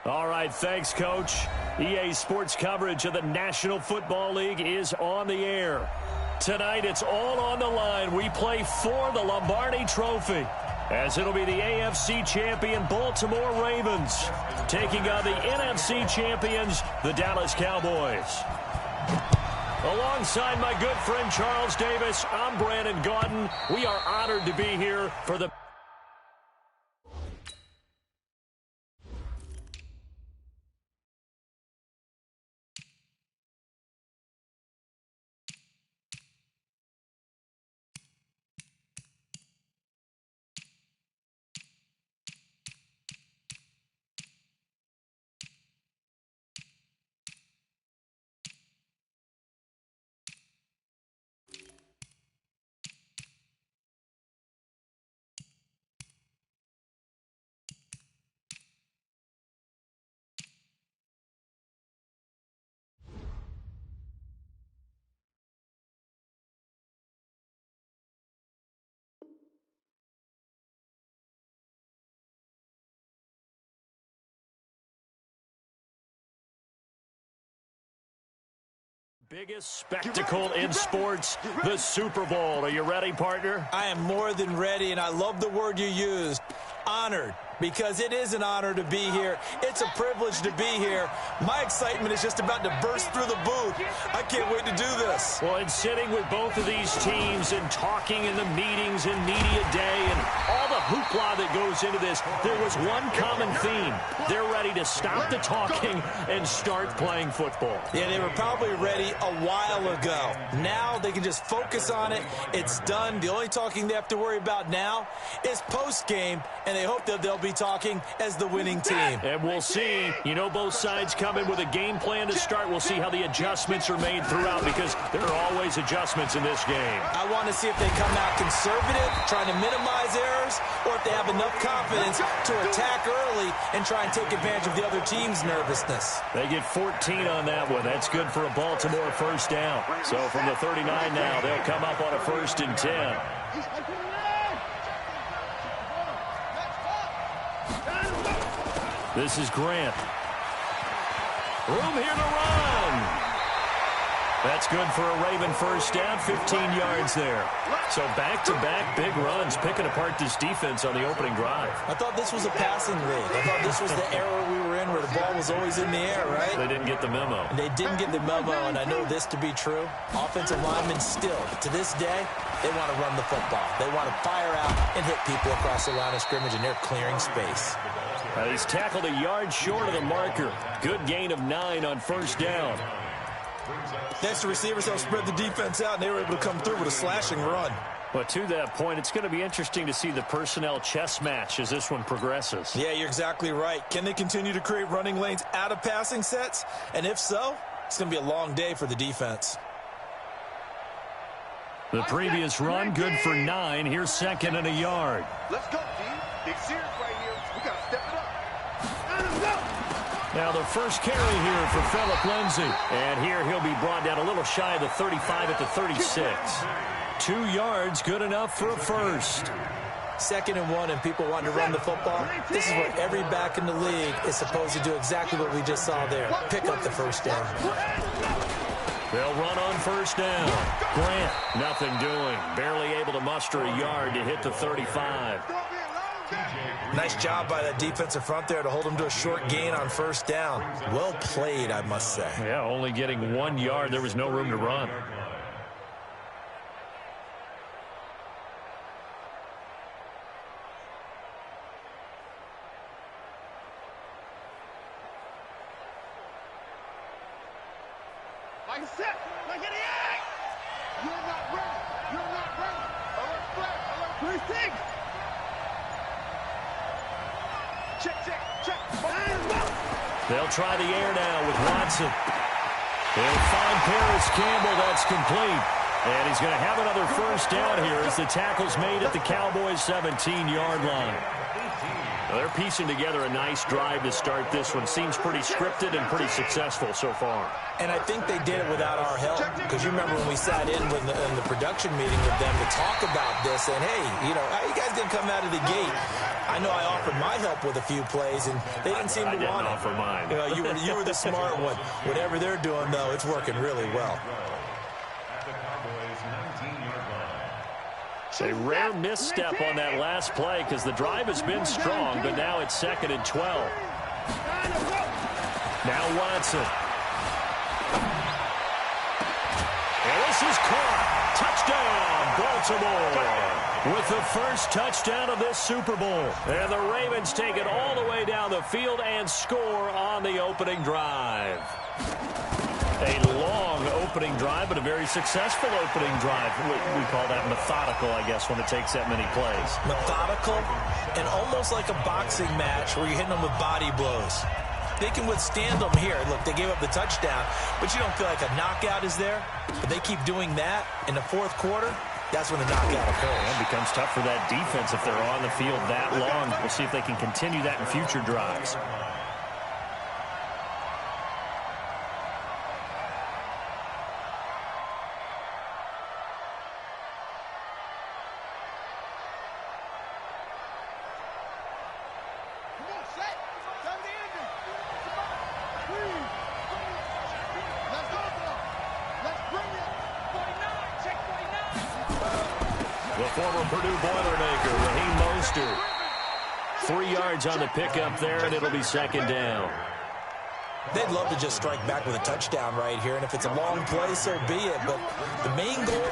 All right, thanks, Coach. EA Sports coverage of the National Football League is on the air. Tonight, it's all on the line. We play for the Lombardi Trophy, as it'll be the AFC champion Baltimore Ravens taking on the NFC champions, the Dallas Cowboys. Alongside my good friend Charles Davis, I'm Brandon Gaudin. We are honored to be here for the... Biggest spectacle in sports, the Super Bowl. Are you ready, partner? I am more than ready, and I love the word you used, honored, because it is an honor to be here. It's a privilege to be here. My excitement is just about to burst through the booth. I can't wait to do this. Well, and sitting with both of these teams and talking in the meetings and media day and all the hoopla that goes into this, there was one common theme. They're ready to stop the talking and start playing football. Yeah, they were probably ready a while ago. Now they can just focus on it. It's done. The only talking they have to worry about now is post-game, and they hope that they'll be talking as the winning team. And we'll see. You know, both sides come in with a game plan to start. We'll see how the adjustments are made throughout, because there are always adjustments in this game. I want to see if they come out conservative, trying to minimize errors, or if they have enough confidence to attack early and try and take advantage of the other team's nervousness. They get 14 on that one. That's good for a Baltimore first down. So from the 39 now, they'll come up on a 1st and 10. This is Grant. Room here to run. That's good for a Raven first down, 15 yards there. So back-to-back big runs, picking apart this defense on the opening drive. I thought this was a passing league. I thought this was the era we were in where the ball was always in the air, right? They didn't get the memo. They didn't get the memo, and I know this to be true. Offensive linemen still, to this day, they want to run the football. They want to fire out and hit people across the line of scrimmage, and they're clearing space. He's tackled a yard short of the marker. Good gain of 9 on first down. Next, the receivers helped spread the defense out, and they were able to come through with a slashing run. But to that point, it's going to be interesting to see the personnel chess match as this one progresses. Yeah, you're exactly right. Can they continue to create running lanes out of passing sets? And if so, it's going to be a long day for the defense. The previous run, good for 9. Here's 2nd and a yard. Let's go, team. Big series right here. We got to step it up. Now the first carry here for Phillip Lindsay. And here he'll be brought down a little shy of the 35 at the 36. 2 yards, good enough for a first. 2nd and 1, and people want to run the football. This is what every back in the league is supposed to do, exactly what we just saw there. Pick up the first down. They'll run on first down. Grant, nothing doing. Barely able to muster a yard to hit the 35. Nice job by that defensive front there to hold him to a short gain on first down. Well played, I must say. Yeah, only getting 1 yard. There was no room to run. Like I said, like an egg! You're not ready. You're not ready. Alert flag. Alert 3-6. Check. They'll try the air now with Watson. They'll find Paris Campbell. That's complete. And he's going to have another first down here as the tackle's made at the Cowboys' 17-yard line. Well, they're piecing together a nice drive to start this one. Seems pretty scripted and pretty successful so far. And I think they did it without our help, because you remember when we sat in the production meeting with them to talk about this, and hey, you know, how you guys going to come out of the gate? I know I offered my help with a few plays, and they didn't seem to want it. I didn't offer mine. You were the smart one. Whatever they're doing, though, it's working really well. A rare misstep on that last play because the drive has been strong, but now it's 2nd and 12. Now Watson. And this is caught. Touchdown, Baltimore. With the first touchdown of this Super Bowl. And the Ravens take it all the way down the field and score on the opening drive. A long opening drive, but a very successful opening drive. We call that methodical, I guess, when it takes that many plays. Methodical and almost like a boxing match where you're hitting them with body blows. They can withstand them here. Look, they gave up the touchdown, but you don't feel like a knockout is there. But they keep doing that in the fourth quarter. That's when the knockout occurs. It becomes tough for that defense if they're on the field that long. We'll see if they can continue that in future drives. On the pickup there, and it'll be 2nd down. They'd love to just strike back with a touchdown right here, and if it's a long play, so be it. But the main goal,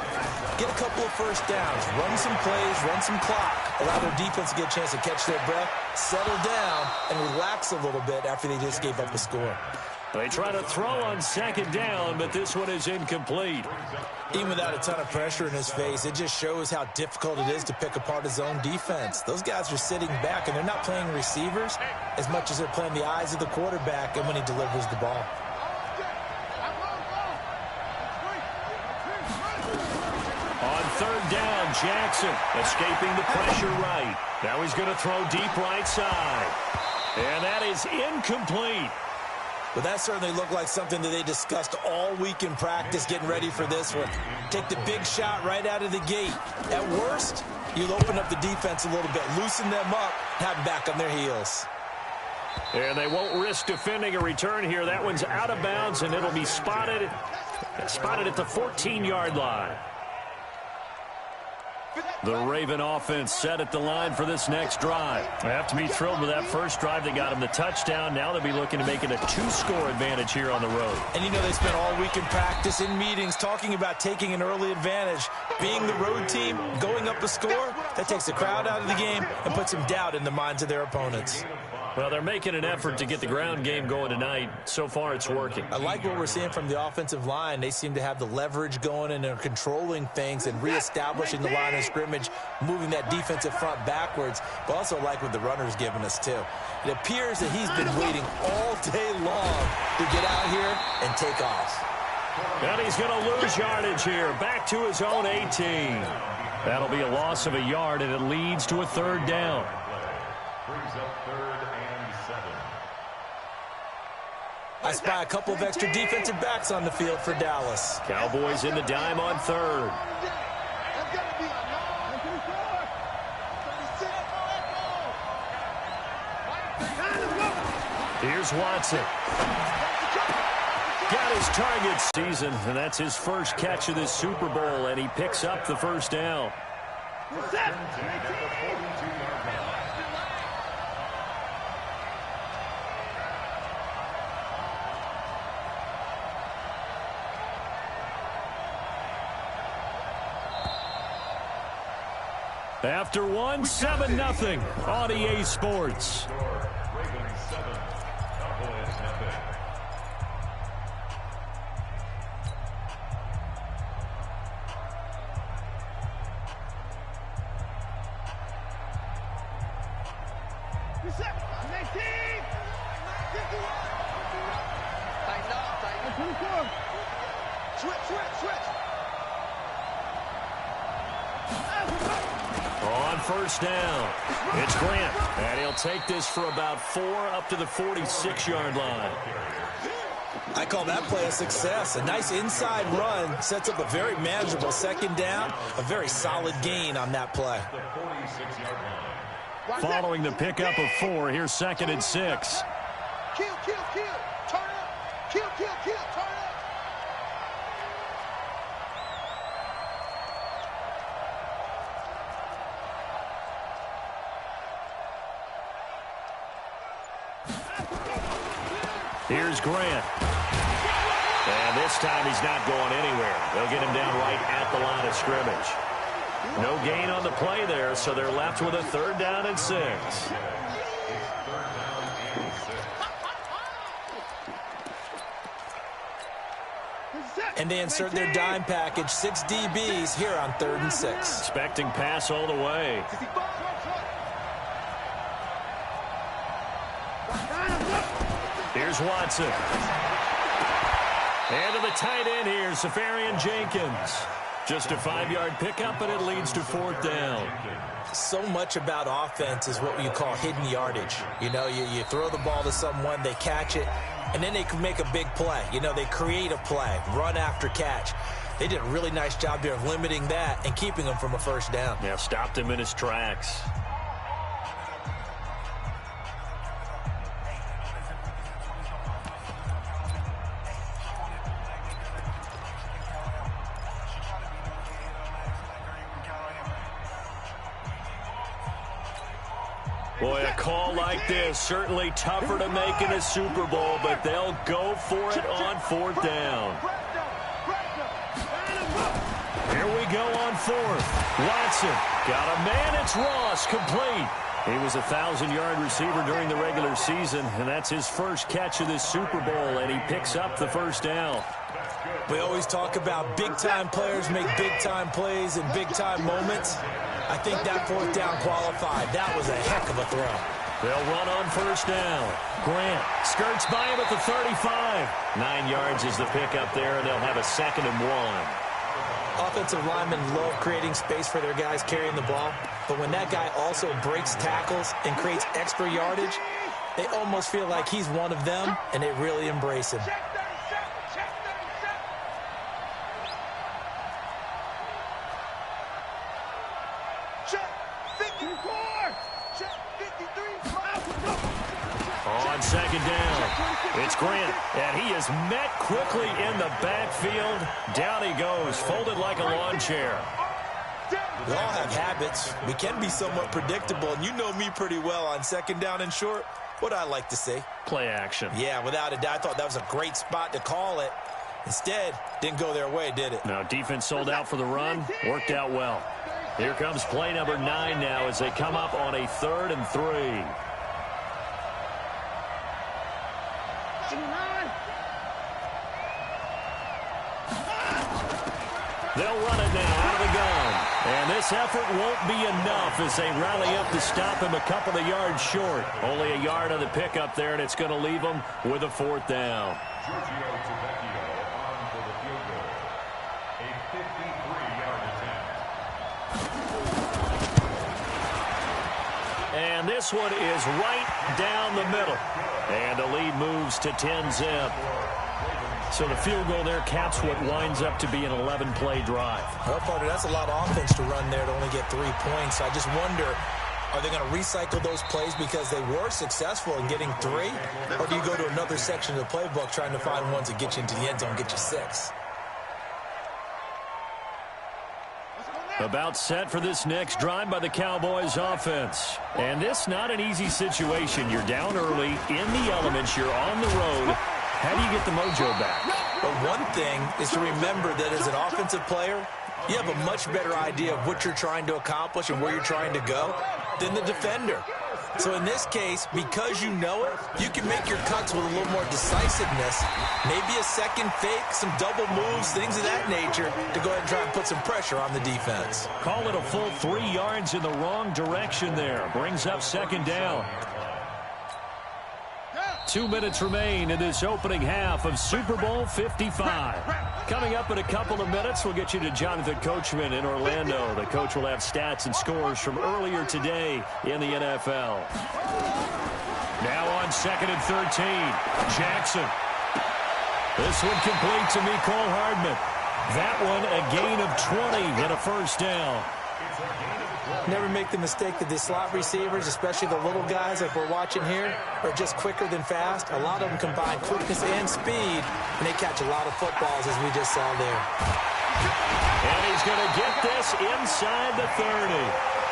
get a couple of first downs, run some plays, run some clock, allow their defense to get a chance to catch their breath, settle down, and relax a little bit after they just gave up a score. They try to throw on 2nd down, but this one is incomplete. Even without a ton of pressure in his face, it just shows how difficult it is to pick apart his own defense. Those guys are sitting back, and they're not playing receivers as much as they're playing the eyes of the quarterback and when he delivers the ball. On 3rd down, Jackson escaping the pressure right. Now he's going to throw deep right side. And that is incomplete. But that certainly looked like something that they discussed all week in practice getting ready for this one. Take the big shot right out of the gate. At worst, you'll open up the defense a little bit, loosen them up, have them back on their heels. And they won't risk defending a return here. That one's out of bounds, and it'll be spotted at the 14-yard line. The Raven offense set at the line for this next drive. They have to be thrilled with that first drive. They got them the touchdown. Now they'll be looking to make it a 2-score advantage here on the road. And you know they spent all week in practice, in meetings, talking about taking an early advantage. Being the road team, going up a score, that takes the crowd out of the game and puts some doubt in the minds of their opponents. Well, they're making an effort to get the ground game going tonight. So far, it's working. I like what we're seeing from the offensive line. They seem to have the leverage going, and they're controlling things and reestablishing the line of scrimmage, moving that defensive front backwards, but also like what the runner's giving us, too. It appears that he's been waiting all day long to get out here and take off. And he's going to lose yardage here. Back to his own 18. That'll be a loss of a yard, and it leads to a 3rd down. Brings up 3rd and 7. I spy a couple of extra defensive backs on the field for Dallas. Cowboys in the dime on 3rd. Here's Watson. Got his target season, and that's his first catch of this Super Bowl, and he picks up the 1st down. After one, 7-0 on EA Sports. Ravens 7, Cowboys nothing. On 1st down, it's Grant, and he'll take this for about 4 up to the 46-yard line. I call that play a success. A nice inside run sets up a very manageable 2nd down, a very solid gain on that play. Following the pickup of 4, here's 2nd and 6. Kill, kill, kill. Turn up. Kill, kill, kill. Turn up. Here's Grant. And this time he's not going anywhere. They'll get him down right at the line of scrimmage. No gain on the play there, so they're left with a 3rd down and 6. And they insert their dime package, 6 DBs here on 3rd and 6. Expecting pass all the way. Here's Watson. And to the tight end here, Safarian Jenkins. Just a 5-yard pickup, and it leads to 4th down. So much about offense is what you call hidden yardage. You know, you throw the ball to someone, they catch it, and then they can make a big play. You know, they create a play, run after catch. They did a really nice job there of limiting that and keeping him from a 1st down. Yeah, stopped him in his tracks. Boy, a call like this, certainly tougher to make in a Super Bowl, but they'll go for it on 4th down. Here we go on 4th. Watson got a man. It's Ross, complete. He was a 1,000-yard receiver during the regular season, and that's his first catch of this Super Bowl, and he picks up the 1st down. We always talk about big-time players make big-time plays in big-time moments. I think that 4th down qualified. That was a heck of a throw. They'll run on 1st down. Grant skirts by him at the 35. 9 yards is the pickup there, and they'll have a 2nd and 1. Offensive linemen love creating space for their guys carrying the ball, but when that guy also breaks tackles and creates extra yardage, they almost feel like he's one of them, and they really embrace him. On 2nd down, it's Grant, and he is met quickly in the backfield. Down he goes, folded like a lawn chair. We all have habits. We can be somewhat predictable, and you know me pretty well on 2nd down and short. What I like to say? Play action. Yeah, without a doubt, I thought that was a great spot to call it. Instead, didn't go their way, did it? No, defense sold out for the run. Worked out well. Here comes play number 9 now as they come up on a 3rd and 3. They'll run it now out of the gun. And this effort won't be enough as they rally up to stop him a couple of yards short. Only a yard on the pickup there, and it's going to leave them with a 4th down. And this one is right down the middle. And the lead moves to 10-zip. So the field goal there caps what winds up to be an 11-play drive. Well, partner, that's a lot of offense to run there to only get 3 points. I just wonder, are they going to recycle those plays because they were successful in getting 3? Or do you go to another section of the playbook trying to find ones that get you into the end zone, get you 6? About set for this next drive by the Cowboys offense. And this not an easy situation. You're down early, in the elements, you're on the road. How do you get the mojo back? But one thing is to remember that as an offensive player, you have a much better idea of what you're trying to accomplish and where you're trying to go than the defender. So in this case, because you know it, you can make your cuts with a little more decisiveness. Maybe a second fake, some double moves, things of that nature to go ahead and try and put some pressure on the defense. Call it a full 3 yards in the wrong direction there. Brings up 2nd down. 2 minutes remain in this opening half of Super Bowl 55. Coming up in a couple of minutes, we'll get you to Jonathan Coachman in Orlando. The coach will have stats and scores from earlier today in the NFL. Now on 2nd and 13, Jackson. This one complete to Mecole Hardman. That one a gain of 20 and a 1st down. Never make the mistake that the slot receivers, especially the little guys like we're watching here, are just quicker than fast. A lot of them combine quickness and speed, and they catch a lot of footballs, as we just saw there. And he's going to get this inside the 30.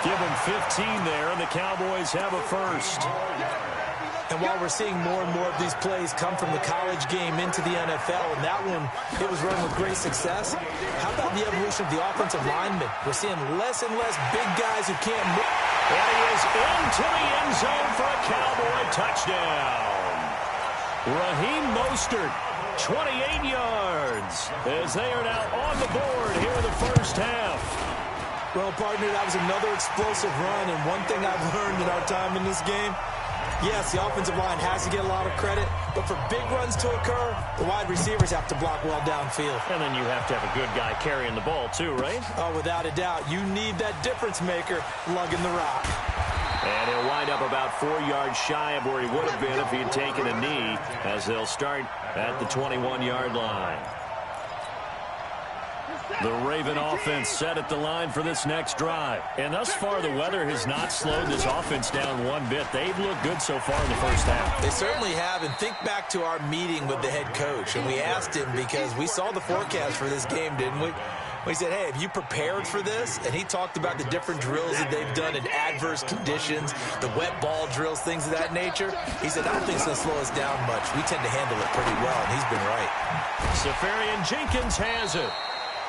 Give him 15 there, and the Cowboys have a first. And while we're seeing more and more of these plays come from the college game into the NFL, and that one, it was run with great success, how about the evolution of the offensive linemen? We're seeing less and less big guys who can't move. And he is into the end zone for a Cowboy touchdown. Raheem Mostert, 28 yards, as they are now on the board here in the first half. Well, partner, that was another explosive run, and one thing I've learned in our time in this game, yes, the offensive line has to get a lot of credit, but for big runs to occur, the wide receivers have to block well downfield. And then you have to have a good guy carrying the ball too, right? Oh, without a doubt. You need that difference maker lugging the rock. And he'll wind up about 4 yards shy of where he would have been if he had taken a knee, as they'll start at the 21-yard line. The Raven offense set at the line for this next drive. And thus far, the weather has not slowed this offense down one bit. They've looked good so far in the first half. They certainly have. And think back to our meeting with the head coach. And we asked him, because we saw the forecast for this game, didn't we? We said, hey, have you prepared for this? And he talked about the different drills that they've done in adverse conditions, the wet ball drills, things of that nature. He said, I don't think it's going to slow us down much. We tend to handle it pretty well, and he's been right. Safarian Jenkins has it.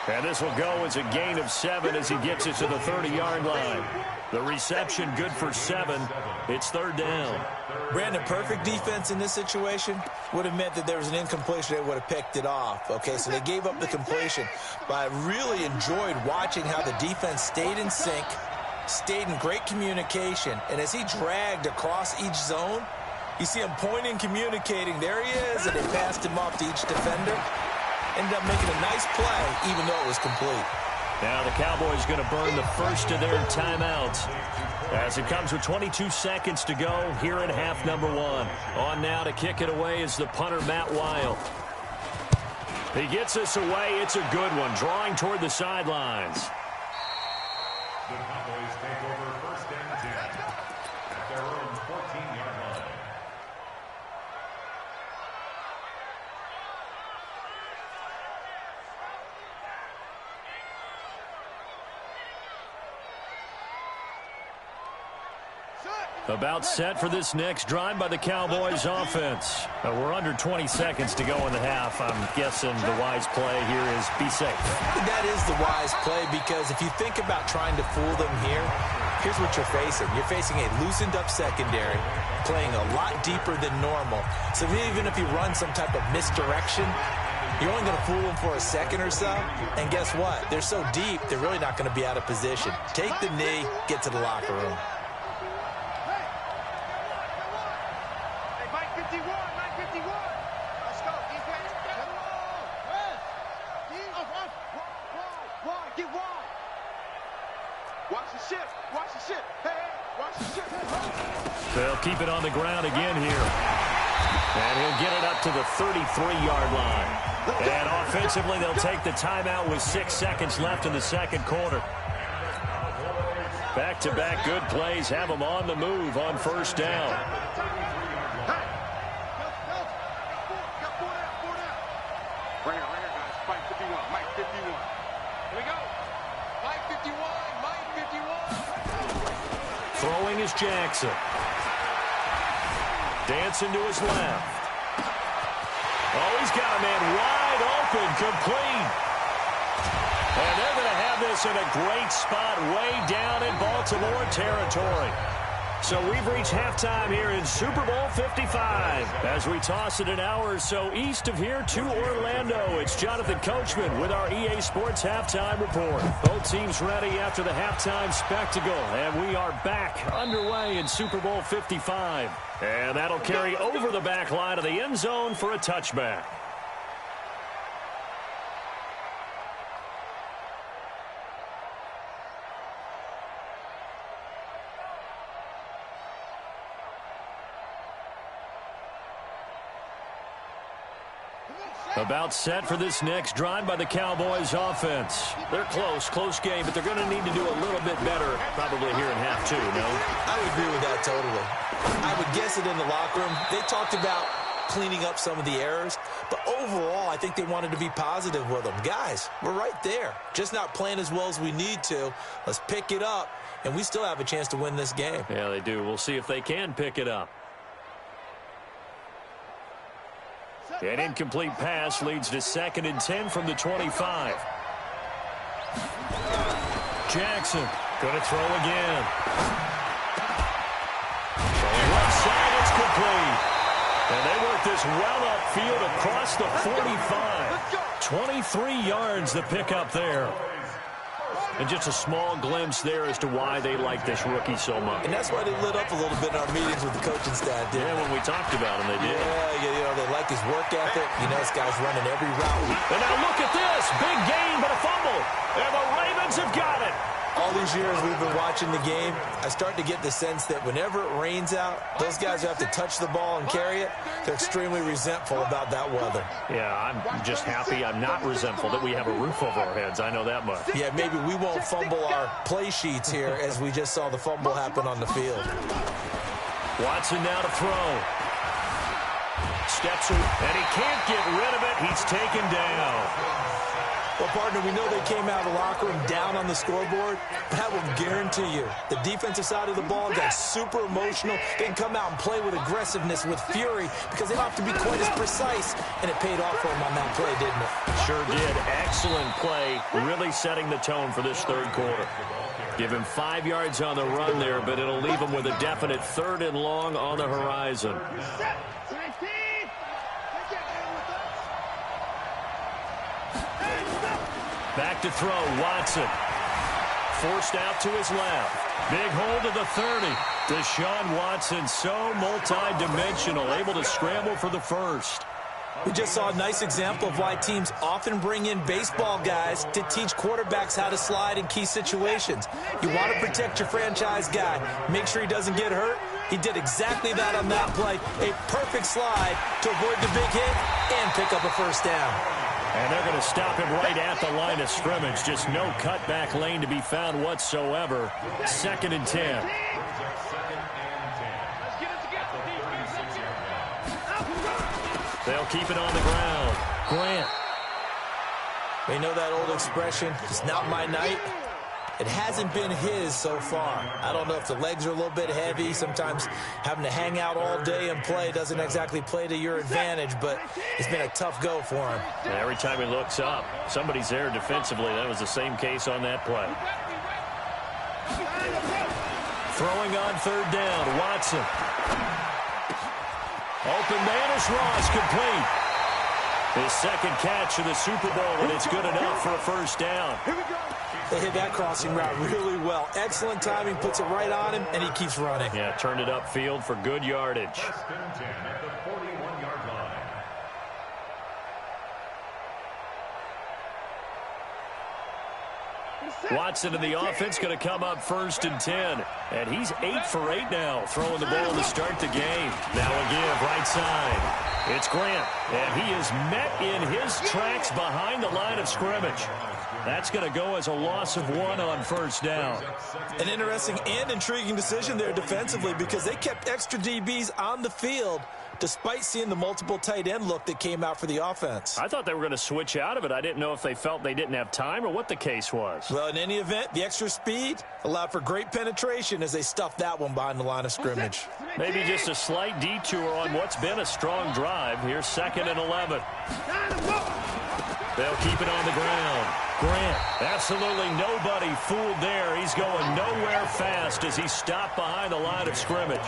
And this will go as a gain of 7 as he gets it to the 30-yard line. The reception good for 7. It's third down. Brandon, perfect defense in this situation would have meant that there was an incompletion. They would have picked it off. Okay, so they gave up the completion. But I really enjoyed watching how the defense stayed in sync, stayed in great communication. And as he dragged across each zone, you see him pointing, communicating. There he is, and they passed him off to each defender. Ended up making a nice play, even though it was complete. Now the Cowboys going to burn the first of their timeouts as it comes with 22 seconds to go here in half number 1. On now to kick it away is the punter, Matt Weil. He gets us away. It's a good one, drawing toward the sidelines. The Cowboys take over first and 10 at their own 14-yard line. About set for this next drive by the Cowboys offense. We're under 20 seconds to go in the half. I'm guessing the wise play here is be safe. That is the wise play, because if you think about trying to fool them here, here's what you're facing. You're facing a loosened up secondary, playing a lot deeper than normal. So even if you run some type of misdirection, you're only going to fool them for a second or so. And guess what? They're so deep, they're really not going to be out of position. Take the knee, get to the locker room. They'll keep it on the ground again here. And he'll get it up to the 33-yard line. And offensively, they'll take the timeout with 6 seconds left in the second quarter. Back-to-back good plays have them on the move on first down. Right here, guys. Mike 51, Mike 51. Here we go. Mike 51, Mike 51. Throwing is Jackson. Dancing to his left. Oh, he's got a man wide open, complete. And they're going to have this in a great spot way down in Baltimore territory. So we've reached halftime here in Super Bowl 55. As we toss it an hour or so east of here to Orlando, it's Jonathan Coachman with our EA Sports Halftime Report. Both teams ready after the halftime spectacle, and we are back underway in Super Bowl 55. And that'll carry over the back line of the end zone for a touchback. About set for this next drive by the Cowboys offense. They're close game, but they're going to need to do a little bit better probably here in half two, no? I would agree with that totally. I would guess it in the locker room. They talked about cleaning up some of the errors, but overall, I think they wanted to be positive with them. Guys, we're right there. Just not playing as well as we need to. Let's pick it up, and we still have a chance to win this game. Yeah, they do. We'll see if they can pick it up. An incomplete pass leads to 2nd and 10 from the 25. Jackson going to throw again. Throwing left side, it's complete. And they work this well upfield across the 45. 23 yards the pickup there. And just a small glimpse there as to why they like this rookie so much. And that's why they lit up a little bit in our meetings with the coaching staff, didn't they? When we talked about him, they did. Yeah, they like his work ethic. You know, this guy's running every route. And now look at this. Big gain, but a fumble. And the Ravens have got it. All these years we've been watching the game, I start to get the sense that whenever it rains out, those guys who have to touch the ball and carry it, they're extremely resentful about that weather. Yeah, I'm just happy I'm not resentful that we have a roof over our heads. I know that much. Yeah, maybe we won't fumble our play sheets here as we just saw the fumble happen on the field. Watson now to throw. Steps, and he can't get rid of it. He's taken down. Well, partner, we know they came out of the locker room down on the scoreboard, but I will guarantee you the defensive side of the ball got super emotional. They can come out and play with aggressiveness, with fury, because they don't have to be quite as precise, and it paid off for them on that play, didn't it? Sure did. Excellent play, really setting the tone for this third quarter. Give him 5 yards on the run there, but it'll leave him with a definite 3rd and long on the horizon. Back to throw, Watson. Forced out to his left. Big hole to the 30. Deshaun Watson, so multi-dimensional, able to scramble for the first. We just saw a nice example of why teams often bring in baseball guys to teach quarterbacks how to slide in key situations. You want to protect your franchise guy. Make sure he doesn't get hurt. He did exactly that on that play. A perfect slide to avoid the big hit and pick up a first down. And they're going to stop him right at the line of scrimmage. Just no cutback lane to be found whatsoever. 2nd and 10. They'll keep it on the ground. Grant. You know that old expression, it's not my night? It hasn't been his so far. I don't know if the legs are a little bit heavy. Sometimes having to hang out all day and play doesn't exactly play to your advantage, but it's been a tough go for him. And every time he looks up, somebody's there defensively. That was the same case on that play. Throwing on 3rd down, Watson. Open man is Ross, complete. His 2nd catch of the Super Bowl, and it's good enough for a first down. They hit that crossing route really well. Excellent timing, puts it right on him, and he keeps running. Yeah, turned it upfield for good yardage. At the 41-yard line. Watson and the offense going to come up 1st and 10. And he's 8 for 8 now, throwing the ball to start the game. Now again, right side. It's Grant, and he is met in his tracks behind the line of scrimmage. That's going to go as a loss of 1 on 1st down. An interesting and intriguing decision there defensively because they kept extra DBs on the field despite seeing the multiple tight end look that came out for the offense. I thought they were going to switch out of it. I didn't know if they felt they didn't have time or what the case was. Well, in any event, the extra speed allowed for great penetration as they stuffed that one behind the line of scrimmage. Maybe just a slight detour on what's been a strong drive. Here's 2nd and 11. They'll keep it on the ground. Grant, absolutely nobody fooled there. He's going nowhere fast as he stopped behind the line of scrimmage.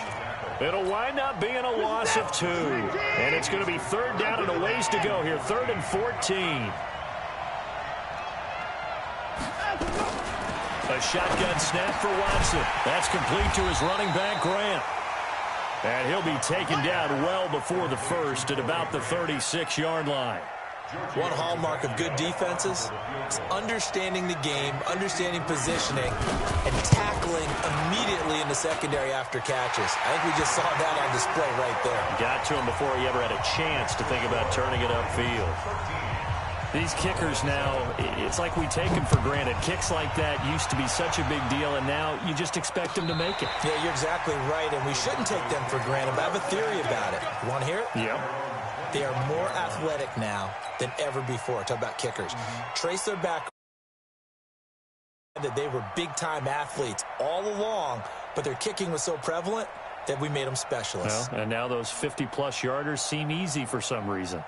It'll wind up being a loss of 2. And it's going to be 3rd down and a ways to go here. 3rd and 14. A shotgun snap for Watson. That's complete to his running back, Grant. And he'll be taken down well before the first at about the 36-yard line. One hallmark of good defenses is understanding the game, understanding positioning, and tackling immediately in the secondary after catches. I think we just saw that on display right there. Got to him before he ever had a chance to think about turning it upfield. These kickers now, it's like we take them for granted. Kicks like that used to be such a big deal, and now you just expect them to make it. Yeah, you're exactly right, and we shouldn't take them for granted, but I have a theory about it. You want to hear it? Yep. They are more athletic now than ever before. Talk about kickers. Trace their back that they were big-time athletes all along, but their kicking was so prevalent that we made them specialists. Well, and now those 50-plus yarders seem easy for some reason.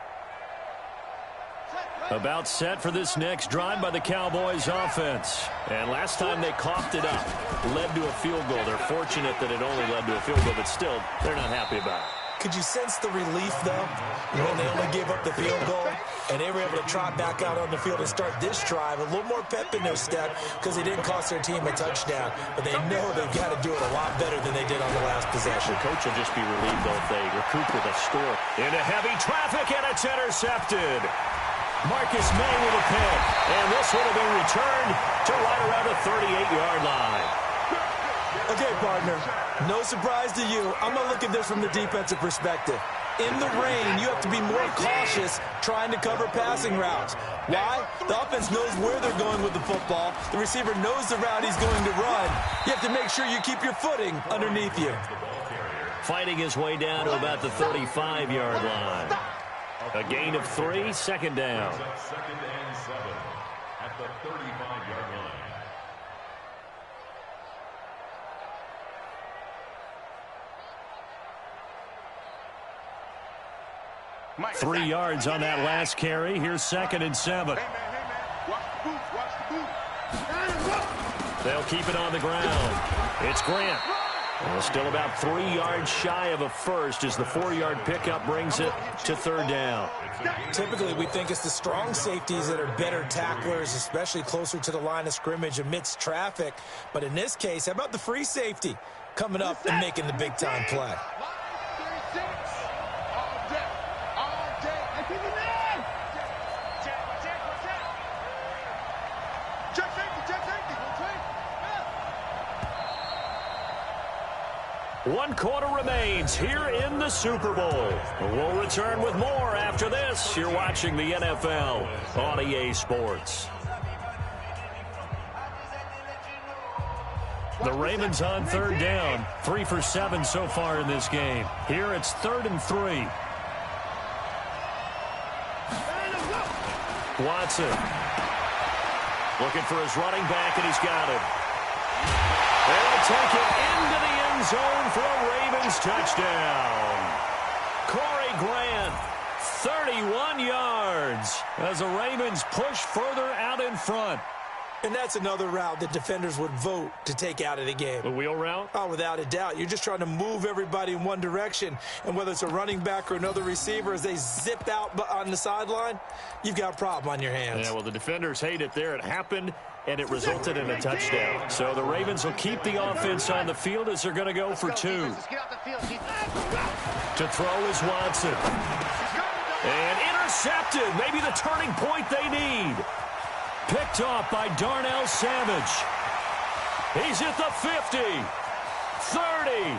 About set for this next drive by the Cowboys offense. And last time they coughed it up, led to a field goal. They're fortunate that it only led to a field goal, but still, they're not happy about it. Could you sense the relief, though, when they only gave up the field goal and they were able to trot back out on the field and start this drive? A little more pep in their step because they didn't cost their team a touchdown, but they know they've got to do it a lot better than they did on the last possession. The coach will just be relieved, though, if they recoup with a score. Into heavy traffic, and it's intercepted. Marcus May with a pick, and this one will be returned to right around the 38-yard line. Okay, partner, no surprise to you. I'm going to look at this from the defensive perspective. In the rain, you have to be more cautious trying to cover passing routes. Why? The offense knows where they're going with the football. The receiver knows the route he's going to run. You have to make sure you keep your footing underneath you. Fighting his way down to about the 35-yard line. A gain of 3, second down. Second and 7 at the 35-yard line. 3 yards on that last carry. Here's second and 7. Hey, man. Watch the boots. Watch the boots. They'll keep it on the ground. It's Grant. Well, still about 3 yards shy of a first as the 4-yard pickup brings it to third down. Typically, we think it's the strong safeties that are better tacklers, especially closer to the line of scrimmage amidst traffic. But in this case, how about the free safety coming up and making the big-time play? One quarter remains here in the Super Bowl. We'll return with more after this. You're watching the NFL on EA Sports. The Ravens on third down. 3 for 7 so far in this game. Here it's 3rd and 3. Watson looking for his running back, and he's got it. They'll take it into the end zone for a Ravens touchdown. Corey Grant, 31 yards as the Ravens push further out in front. And that's another route that defenders would vote to take out of the game. The wheel route? Oh, without a doubt. You're just trying to move everybody in one direction. And whether it's a running back or another receiver, as they zip out on the sideline, you've got a problem on your hands. Yeah, well, the defenders hate it there. It happened, and it resulted in a touchdown. So the Ravens will keep the offense on the field as they're going to go for 2. To throw is Watson. And intercepted. Maybe the turning point they need. Picked off by Darnell Savage. He's at the 50, 30,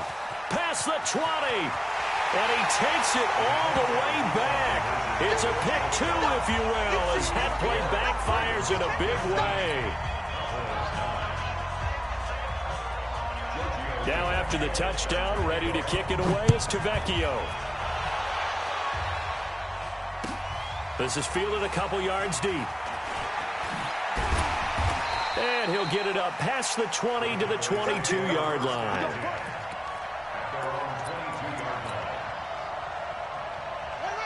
past the 20, and he takes it all the way back. It's a pick 2, if you will, as that play backfires in a big way. Now after the touchdown, ready to kick it away is Tavecchio. This is fielded a couple yards deep. And he'll get it up past the 20 to the 22-yard line.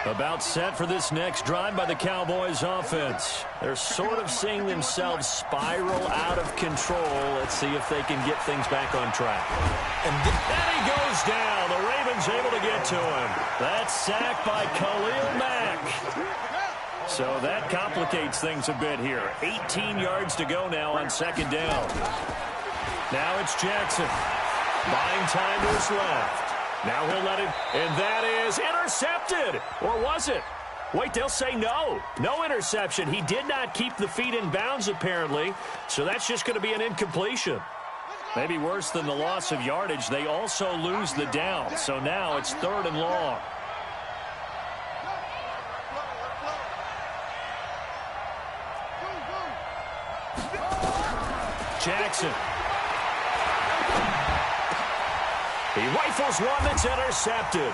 About set for this next drive by the Cowboys offense. They're sort of seeing themselves spiral out of control. Let's see if they can get things back on track. And he goes down. The Ravens able to get to him. That's sacked by Khalil Mack. So that complicates things a bit here. 18 yards to go now on second down. Now it's Jackson. Buying time to his left. Now he'll let it, and that is intercepted. Or was it? Wait, they'll say no. No interception. He did not keep the feet in bounds, apparently, so that's just going to be an incompletion. Maybe worse than the loss of yardage, they also lose the down, so now it's 3rd and long. Jackson. He rifles one that's intercepted.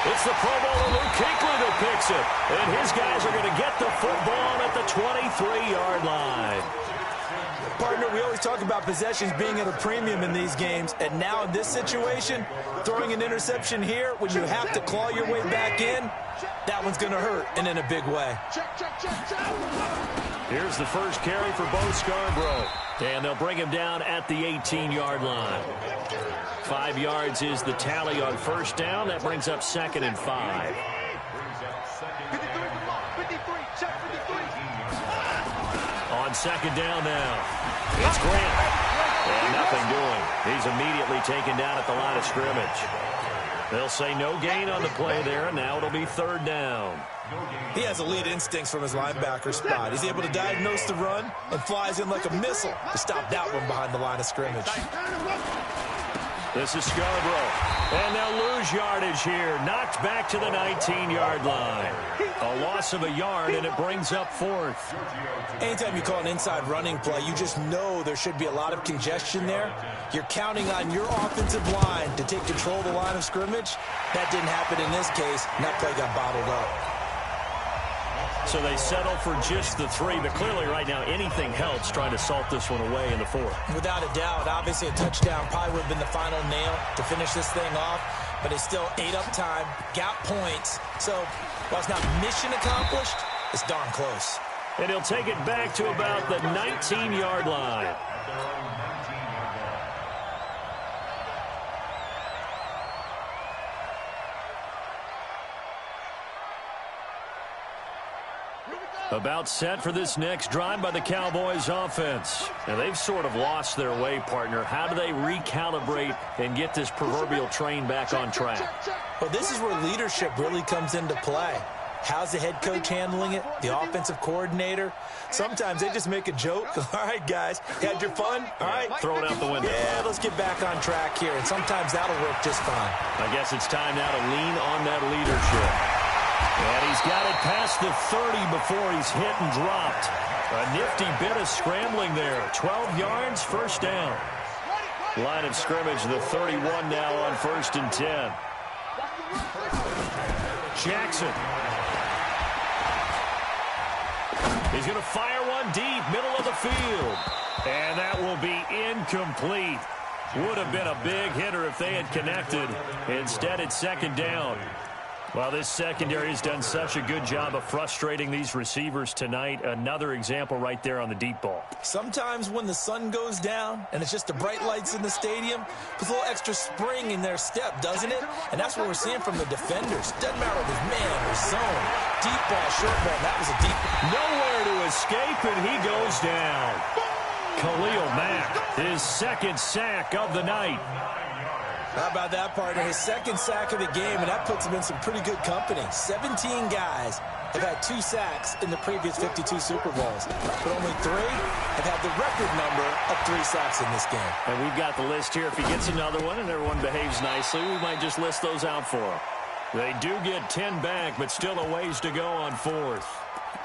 It's the Pro Bowler Luke Kuechly that picks it. And his guys are going to get the football at the 23-yard line. Partner, we always talk about possessions being at a premium in these games. And now in this situation, throwing an interception here when you have to claw your way back in, that one's going to hurt, and in a big way. Here's the first carry for Bo Scarborough. And they'll bring him down at the 18-yard line. 5 yards is the tally on first down. That brings up 2nd and 5. On 2nd down now. It's Grant. And nothing doing. He's immediately taken down at the line of scrimmage. They'll say no gain on the play there, and now it'll be 3rd down. He has elite instincts from his linebacker spot. He's able to diagnose the run and flies in like a missile to stop that one behind the line of scrimmage. This is Scarborough. And they'll lose yardage here. Knocked back to the 19-yard line. A loss of a yard, and it brings up 4th. Anytime you call an inside running play, you just know there should be a lot of congestion there. You're counting on your offensive line to take control of the line of scrimmage. That didn't happen in this case, and that play got bottled up. So they settle for just the 3, but clearly right now anything helps trying to salt this one away in the 4th. Without a doubt, obviously a touchdown probably would have been the final nail to finish this thing off, but it's still ate up time, got points. So while it's not mission accomplished, it's darn close. And he'll take it back to about the 19-yard line. About set for this next drive by the Cowboys offense. And they've sort of lost their way, partner. How do they recalibrate and get this proverbial train back on track? Well, this is where leadership really comes into play. How's the head coach handling it? The offensive coordinator? Sometimes they just make a joke. All right, guys, had your fun? All right. Throw it out the window. Yeah, let's get back on track here. And sometimes that'll work just fine. I guess it's time now to lean on that leadership. And he's got it past the 30 before he's hit and dropped. A nifty bit of scrambling there. 12 yards, first down. Line of scrimmage, the 31 now on 1st and 10. Jackson. He's going to fire one deep, middle of the field. And that will be incomplete. Would have been a big hitter if they had connected. Instead, it's 2nd down. Well, this secondary has done such a good job of frustrating these receivers tonight. Another example right there on the deep ball. Sometimes when the sun goes down and it's just the bright lights in the stadium, puts a little extra spring in their step, doesn't it? And that's what we're seeing from the defenders. Doesn't matter if it's man or zone. Deep ball, short ball, that was a deep. Nowhere to escape, and he goes down. Khalil Mack, his 2nd sack of the night. How about that, partner? His 2nd sack of the game, and that puts him in some pretty good company. 17 guys have had 2 sacks in the previous 52 Super Bowls, but only 3 have had the record number of 3 sacks in this game. And we've got the list here. If he gets another one and everyone behaves nicely, we might just list those out for him. They do get 10 back, but still a ways to go on 4th.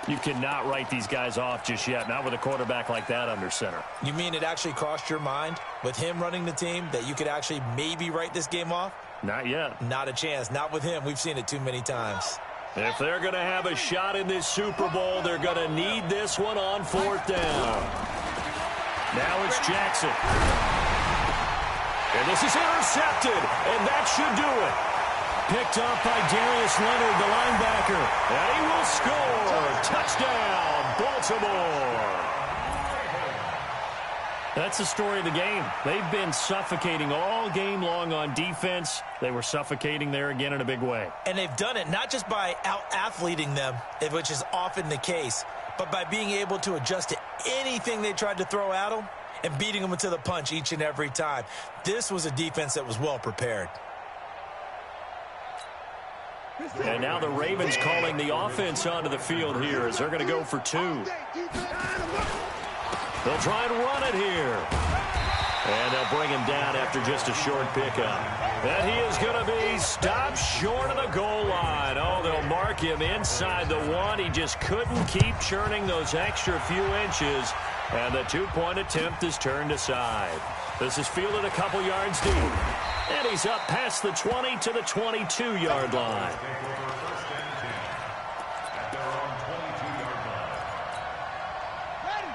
You cannot write these guys off just yet, not with a quarterback like that under center. You mean it actually crossed your mind with him running the team that you could actually maybe write this game off? Not yet. Not a chance. Not with him. We've seen it too many times. If they're going to have a shot in this Super Bowl, they're going to need this one on 4th down. Now it's Jackson. And this is intercepted, and that should do it. Picked up by Darius Leonard, the linebacker. And he will score. Touchdown, Baltimore. That's the story of the game. They've been suffocating all game long on defense. They were suffocating there again in a big way. And they've done it not just by out-athleting them, which is often the case, but by being able to adjust to anything they tried to throw at them and beating them to the punch each and every time. This was a defense that was well prepared. And now the Ravens calling the offense onto the field here as they're going to go for 2. They'll try and run it here. And they'll bring him down after just a short pickup. And he is going to be stopped short of the goal line. Oh, they'll mark him inside the 1. He just couldn't keep churning those extra few inches. And the 2-point attempt is turned aside. This is fielded a couple yards deep. And he's up past the 20 to the 22-yard line.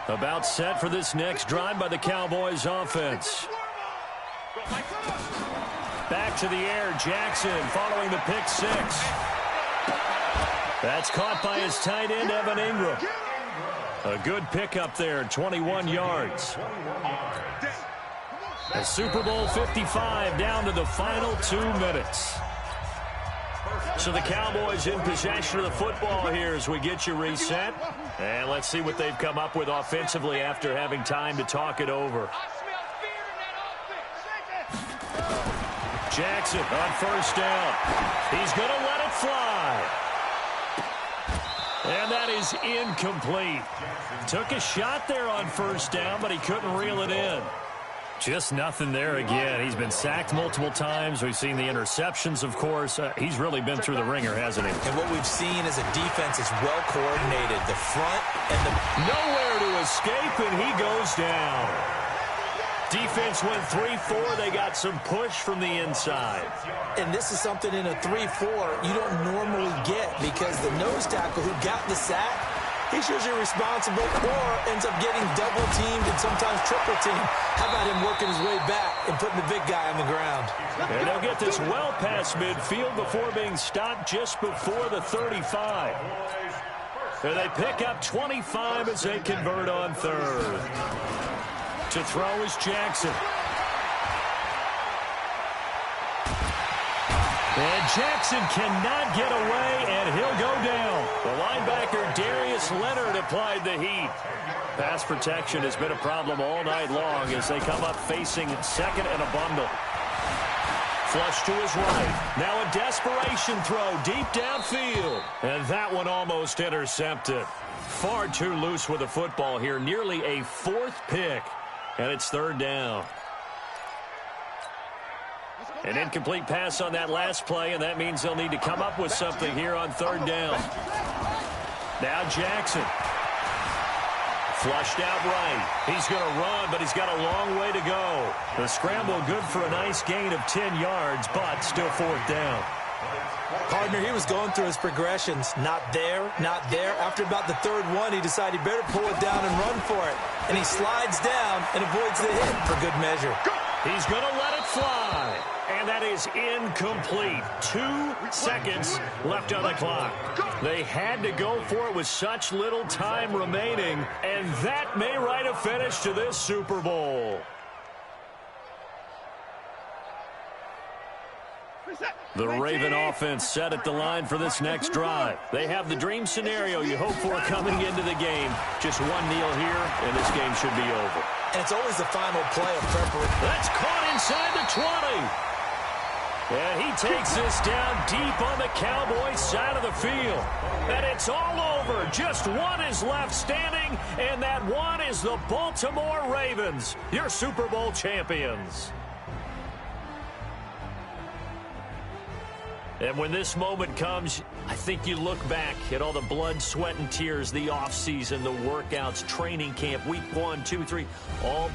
About set for this next drive by the Cowboys offense. Back to the air, Jackson following the pick 6. That's caught by his tight end, Evan Ingram. A good pickup there, 21 yards. A Super Bowl 55 down to the final 2 minutes. So the Cowboys in possession of the football here as we get you reset. And let's see what they've come up with offensively after having time to talk it over. Jackson on first down. He's going to let it fly. And that is incomplete. Took a shot there on first down, but he couldn't reel it in. Just nothing there again. He's been sacked multiple times. We've seen the interceptions, of course. He's really been through the ringer, hasn't he? And what we've seen is a defense is well coordinated. The front and the... Nowhere to escape, and he goes down. Defense went 3-4. They got some push from the inside. And this is something in a 3-4 you don't normally get because the nose tackle who got the sack, he's usually responsible or ends up getting double-teamed and sometimes triple-teamed. How about him working his way back and putting the big guy on the ground? And they'll get this well past midfield before being stopped just before the 35. And they pick up 25 as they convert on third. To throw is Jackson. And Jackson cannot get away, and he'll go down. The linebacker, Darius Leonard, applied the heat. Pass protection has been a problem all night long as they come up facing second and a bundle. Flush to his right. Now a desperation throw deep downfield. And that one almost intercepted. Far too loose with the football here. Nearly a 4th pick. And it's third down. An incomplete pass on that last play, and that means they'll need to come up with something here on third down. Now Jackson. Flushed out right. He's going to run, but he's got a long way to go. The scramble good for a nice gain of 10 yards, but still fourth down. Partner, he was going through his progressions. Not there, not there. After about the third one, he decided he better pull it down and run for it. And he slides down and avoids the hit for good measure. He's going to let it fly. And that is incomplete. 2 seconds left on the clock. They had to go for it with such little time remaining. And that may write a finish to this Super Bowl. The Raven offense set at the line for this next drive. They have the dream scenario you hope for coming into the game. Just one kneel here, and this game should be over. And it's always the final play of preparation. That's caught inside the 20. And he takes this down deep on the Cowboys side of the field. And it's all over. Just one is left standing, and that one is the Baltimore Ravens, your Super Bowl champions. And when this moment comes, I think you look back at all the blood, sweat, and tears, the offseason, the workouts, training camp, week 1, 2, 3, all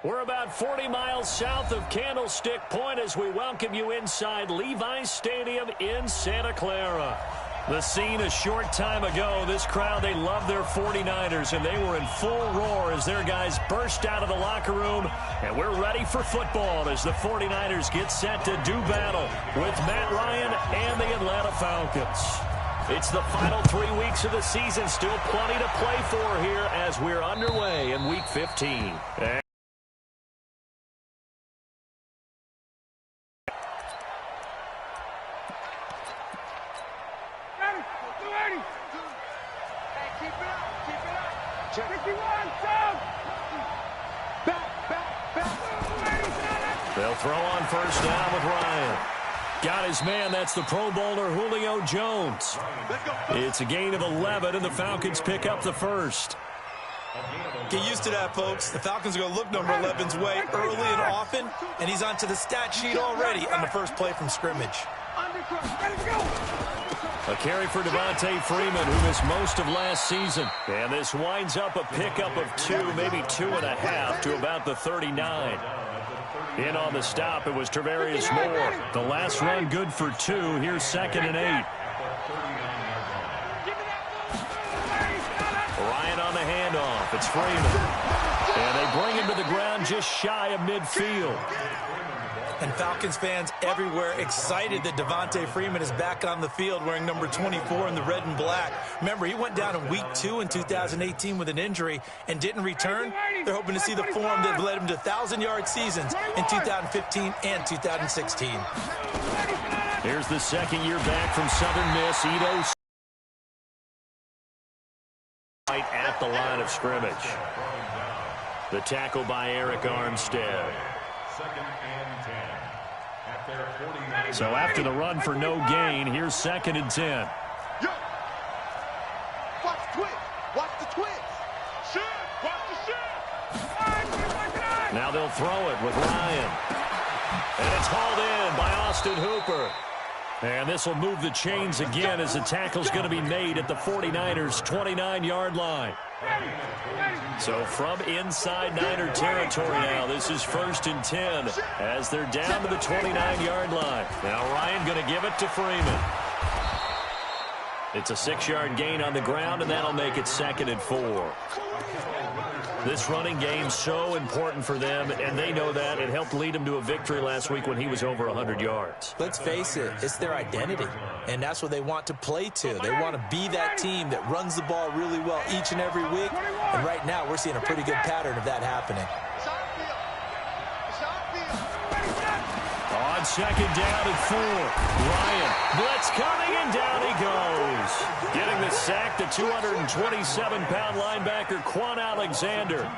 We're about 40 miles south of Candlestick Point as we welcome you inside Levi's Stadium in Santa Clara. The scene a short time ago, this crowd, they love their 49ers, and they were in full roar as their guys burst out of the locker room. And we're ready for football as the 49ers get set to do battle with Matt Ryan and the Atlanta Falcons. It's the final 3 weeks of the season, still plenty to play for here as we're underway in Week 15. They'll throw on first down with Ryan. Got his man. That's the Pro Bowler Julio Jones. It's a gain of 11, and the Falcons pick up the first. Get used to that, folks. The Falcons are going to look number 11's way early and often, and he's onto the stat sheet already on the first play from scrimmage. A carry for Devontae Freeman, who missed most of last season. And this winds up a pickup of 2, maybe 2.5 to about the 39. In on the stop, it was Travarius Moore. The last run good for 2. Here's 2nd and 8. Ryan on the handoff. It's Freeman. And they bring him to the ground just shy of midfield. And Falcons fans everywhere excited that Devontae Freeman is back on the field wearing number 24 in the red and black. Remember, he went down in Week 2 in 2018 with an injury and didn't return. They're hoping to see the form that led him to 1,000-yard seasons in 2015 and 2016. Here's the second year back from Southern Miss, Ito. Right at the line of scrimmage. The tackle by Eric Armstead. So after the run for no gain, here's 2nd and 10. Yo. Watch the twitch. Watch the twitch. Shit. Watch the shit. Now they'll throw it with Ryan. And it's hauled in by Austin Hooper. And this will move the chains again as the tackle's going to be made at the 49ers' 29-yard line. So from inside Niner territory now, this is 1st and 10 as they're down to the 29-yard line. Now Ryan going to give it to Freeman. It's a 6-yard gain on the ground, and that'll make it 2nd and 4. This running game's so important for them, and they know that. It helped lead them to a victory last week when he was over 100 yards. Let's face it, it's their identity, and that's what they want to play to. They want to be that team that runs the ball really well each and every week, and right now we're seeing a pretty good pattern of that happening. On 2nd down and 4, Ryan, blitz coming, and down he goes. Getting the sack, the 227-pound linebacker, Quan Alexander.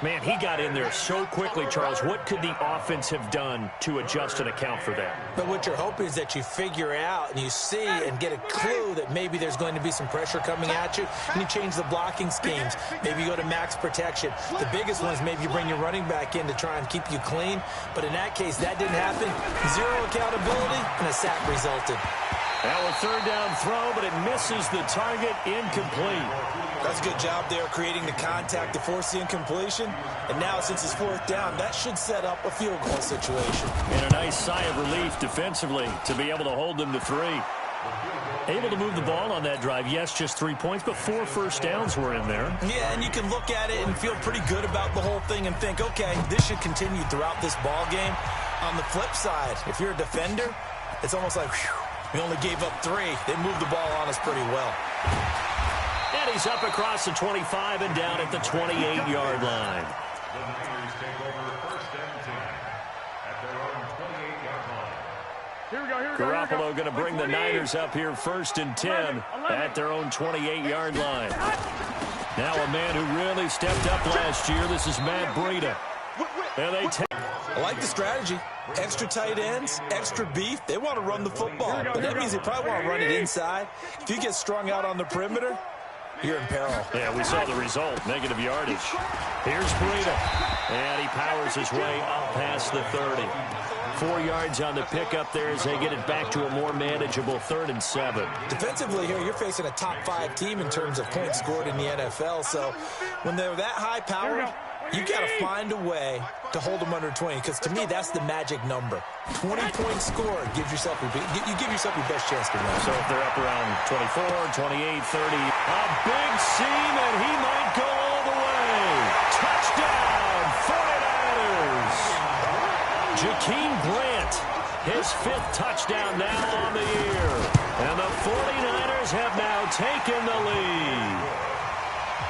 Man, he got in there so quickly, Charles. What could the offense have done to adjust and account for that? But what you're hoping is that you figure out and you see and get a clue that maybe there's going to be some pressure coming at you, and you change the blocking schemes. Maybe you go to max protection. The biggest one is maybe you bring your running back in to try and keep you clean. But in that case, that didn't happen. 0 accountability, and a sack resulted. Now a 3rd down throw, but it misses the target, incomplete. That's a good job there creating the contact to force the incompletion. And now since it's 4th down, that should set up a field goal situation. And a nice sigh of relief defensively to be able to hold them to 3. Able to move the ball on that drive. Yes, just 3 points, but 4 first downs were in there. Yeah, and you can look at it and feel pretty good about the whole thing and think, okay, this should continue throughout this ball game. On the flip side, if you're a defender, it's almost like, whew, we only gave up 3. They moved the ball on us pretty well. And he's up across the 25 and down at the 28-yard line. The Niners take over 1st and 10 at their own 28-yard line. Here we go. Garoppolo going to bring the Niners up here 1st and 10 at their own 28-yard line. Now a man who really stepped up last year. This is Matt Breida. And they take. I like the strategy. Extra tight ends, extra beef. They want to run the football, but that means they probably want to run it inside. If you get strung out on the perimeter, you're in peril. Yeah, we saw the result, negative yardage. Here's Breida, and he powers his way up past the 30. 4 yards on the pickup there as they get it back to a more manageable 3rd and 7. Defensively here, you're facing a top 5 team in terms of points scored in the NFL, so when they're that high powered, You got to find a way to hold them under 20, because to me, that's the magic number. 20-point score gives yourself your best chance to win. So if they're up around 24, 28, 30, a big seam, and he might go all the way. Touchdown, 49ers. Jakeem Grant, his 5th touchdown now on the year. And the 49ers have now taken the lead.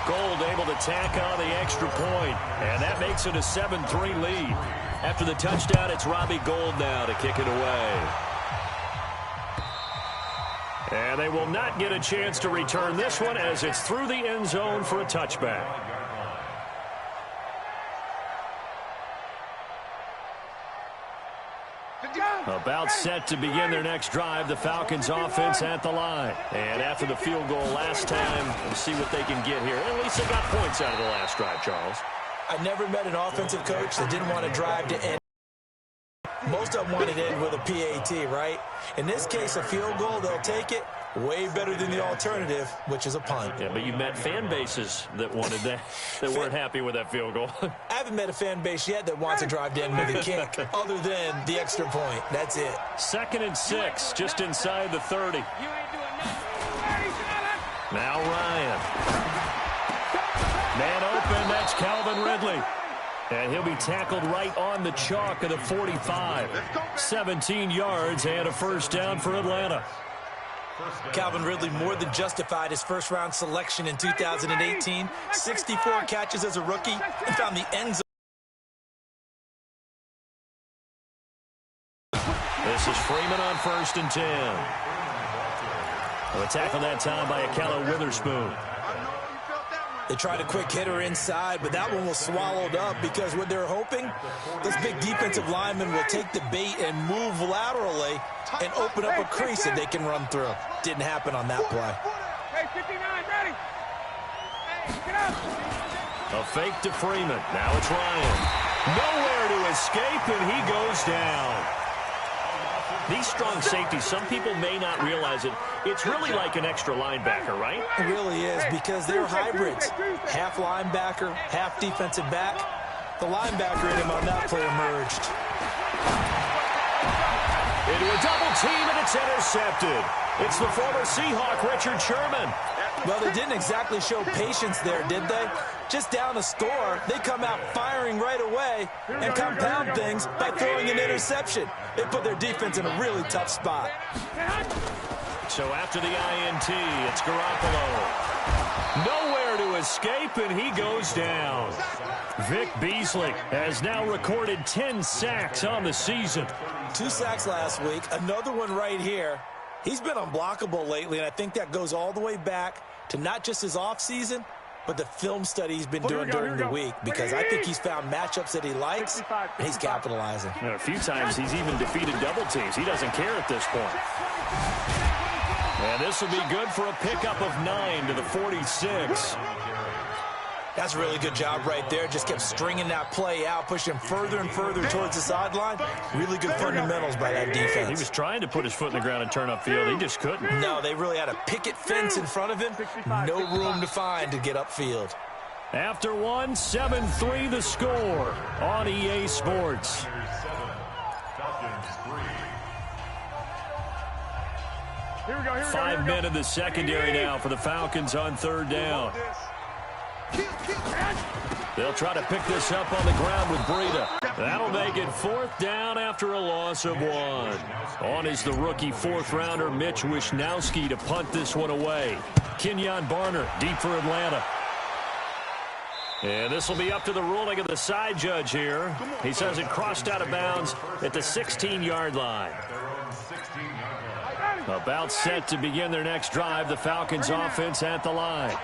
Gold able to tack on the extra point, and that makes it a 7-3 lead. After the touchdown, it's Robbie Gould now to kick it away. And they will not get a chance to return this one as it's through the end zone for a touchback. About set to begin their next drive, the Falcons offense at the line. And after the field goal last time, we'll see what they can get here. At least they got points out of the last drive, Charles. I never met an offensive coach that didn't want to drive to end. Most of them wanted to end with a PAT, right? In this case, a field goal, they'll take it. Way better than the alternative, which is a punt. Yeah, but you met fan bases that wanted that, that weren't happy with that field goal. I haven't met a fan base yet that wants to drive to end with a kick, other than the extra point. That's it. 2nd and 6, just inside the 30. Now Ryan. Man open, that's Calvin Ridley. And he'll be tackled right on the chalk of the 45. 17 yards and a first down for Atlanta. Calvin Ridley more than justified his first-round selection in 2018. 64 catches as a rookie and found the end zone. This is Freeman on 1st and 10. A tackle that time by Akello Witherspoon. They tried a quick hitter inside, but that one was swallowed up because what they're hoping, this big defensive lineman will take the bait and move laterally and open up a crease that they can run through. Didn't happen on that play. Hey, 59, ready. Hey, get up. A fake to Freeman. Now it's Ryan. Nowhere to escape, and he goes down. These strong safeties, some people may not realize it. It's really like an extra linebacker, right? It really is, because they're hybrids. Half linebacker, half defensive back. The linebacker in him on that play emerged. Into a double team, and it's intercepted. It's the former Seahawk, Richard Sherman. Well, they didn't exactly show patience there, did they? Just down a score, they come out firing right away and compound things by throwing an interception. They put their defense in a really tough spot. So after the INT, it's Garoppolo. Nowhere to escape, and he goes down. Vic Beasley has now recorded 10 sacks on the season. 2 sacks last week, another one right here. He's been unblockable lately, and I think that goes all the way back to not just his offseason, but the film study he's been doing during the week, because I think he's found matchups that he likes, and he's capitalizing. A few times he's even defeated double teams. He doesn't care at this point. And this will be good for a pickup of 9 to the 46. That's a really good job right there. Just kept stringing that play out, pushing further and further towards the sideline. Really good fundamentals by that defense. He was trying to put his foot in the ground and turn upfield. He just couldn't. No, they really had a picket fence in front of him. No room to find to get upfield. After one, 7-3 the score on EA Sports. Here we go. 5 men in the secondary now for the Falcons on 3rd down. They'll try to pick this up on the ground with Breida. That'll make it 4th down after a loss of 1. On is the rookie 4th-rounder Mitch Wishnowsky to punt this one away. Kenyon Barner deep for Atlanta. And this will be up to the ruling of the side judge here. He says it crossed out of bounds at the 16-yard line. About set to begin their next drive, the Falcons offense at the line.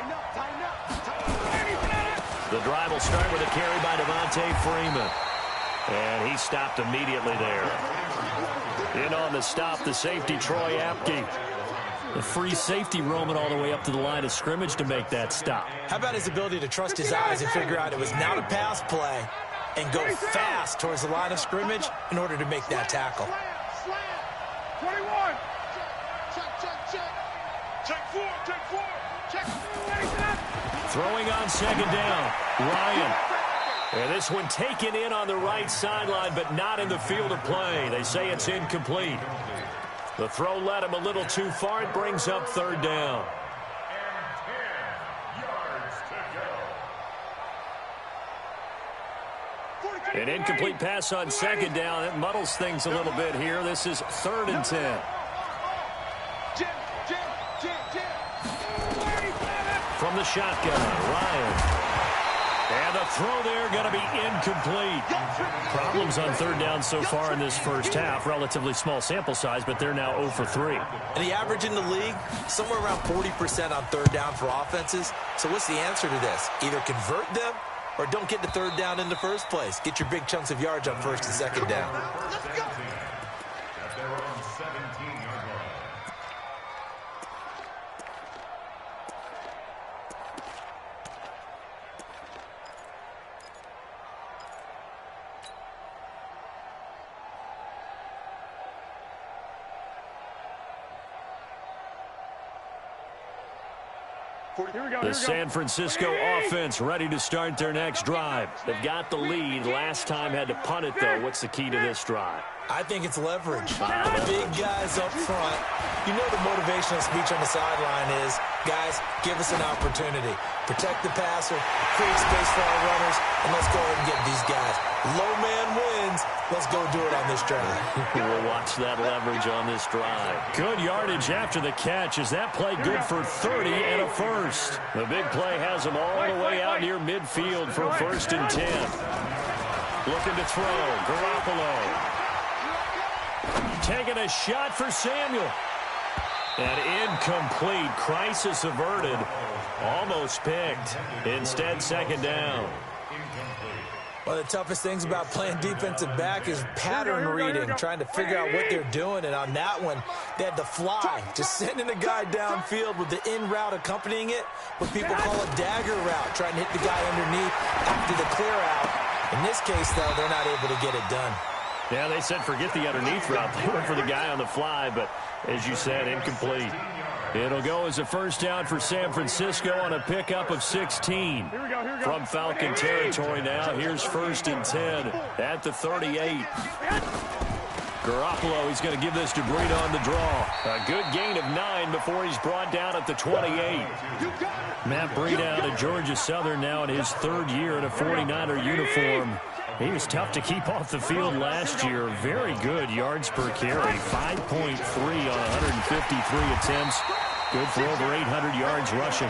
The drive will start with a carry by Devontae Freeman. And he stopped immediately there. In on the stop, the safety, Troy Apke. The free safety roaming all the way up to the line of scrimmage to make that stop. How about his ability to trust his eyes and figure out it was not a pass play and go fast towards the line of scrimmage in order to make that tackle. 21. Check 4. Check 4. Throwing on 2nd down. Ryan. And this one taken in on the right sideline, but not in the field of play. They say it's incomplete. The throw led him a little too far. It brings up third down. An incomplete pass on second down. It muddles things a little bit here. This is 3rd and 10. From the shotgun, Ryan. And the throw there going to be incomplete. Problems on third down so far in this first half. Relatively small sample size, but they're now 0 for 3. And the average in the league, somewhere around 40% on third down for offenses. So what's the answer to this? Either convert them or don't get the third down in the first place. Get your big chunks of yards on first and second down. The San Francisco offense ready to start their next drive. They've got the lead. Last time had to punt it, though. What's the key to this drive? I think it's leverage. Big guys up front. You know the motivational speech on the sideline is, guys, give us an opportunity. Protect the passer, create space for our runners, and let's go ahead and get these guys. Low man wins. Let's go do it on this drive. We'll watch that leverage on this drive. Good yardage after the catch. Is that play good for 30 and a first? The big play has them all the way out near midfield for 1st and 10. Looking to throw. Garoppolo. Taking a shot for Samuel. And incomplete. Crisis averted. Almost picked. Instead, second down. One of the toughest things about playing defensive back is pattern reading, trying to figure out what they're doing. And on that one, they had to fly, just sending a guy downfield with the in route accompanying it, what people call a dagger route, trying to hit the guy underneath after the clear out. In this case, though, they're not able to get it done. Yeah, they said forget the underneath route. They went for the guy on the fly, but as you said, incomplete. It'll go as a first down for San Francisco on a pickup of 16. From Falcon territory now, here's 1st and 10 at the 38. Garoppolo, he's going to give this to Breida on the draw. A good gain of 9 before he's brought down at the 28. Matt Breida out of Georgia Southern now in his 3rd year in a 49er uniform. He was tough to keep off the field last year. Very good yards per carry. 5.3 on 153 attempts. Good for over 800 yards rushing.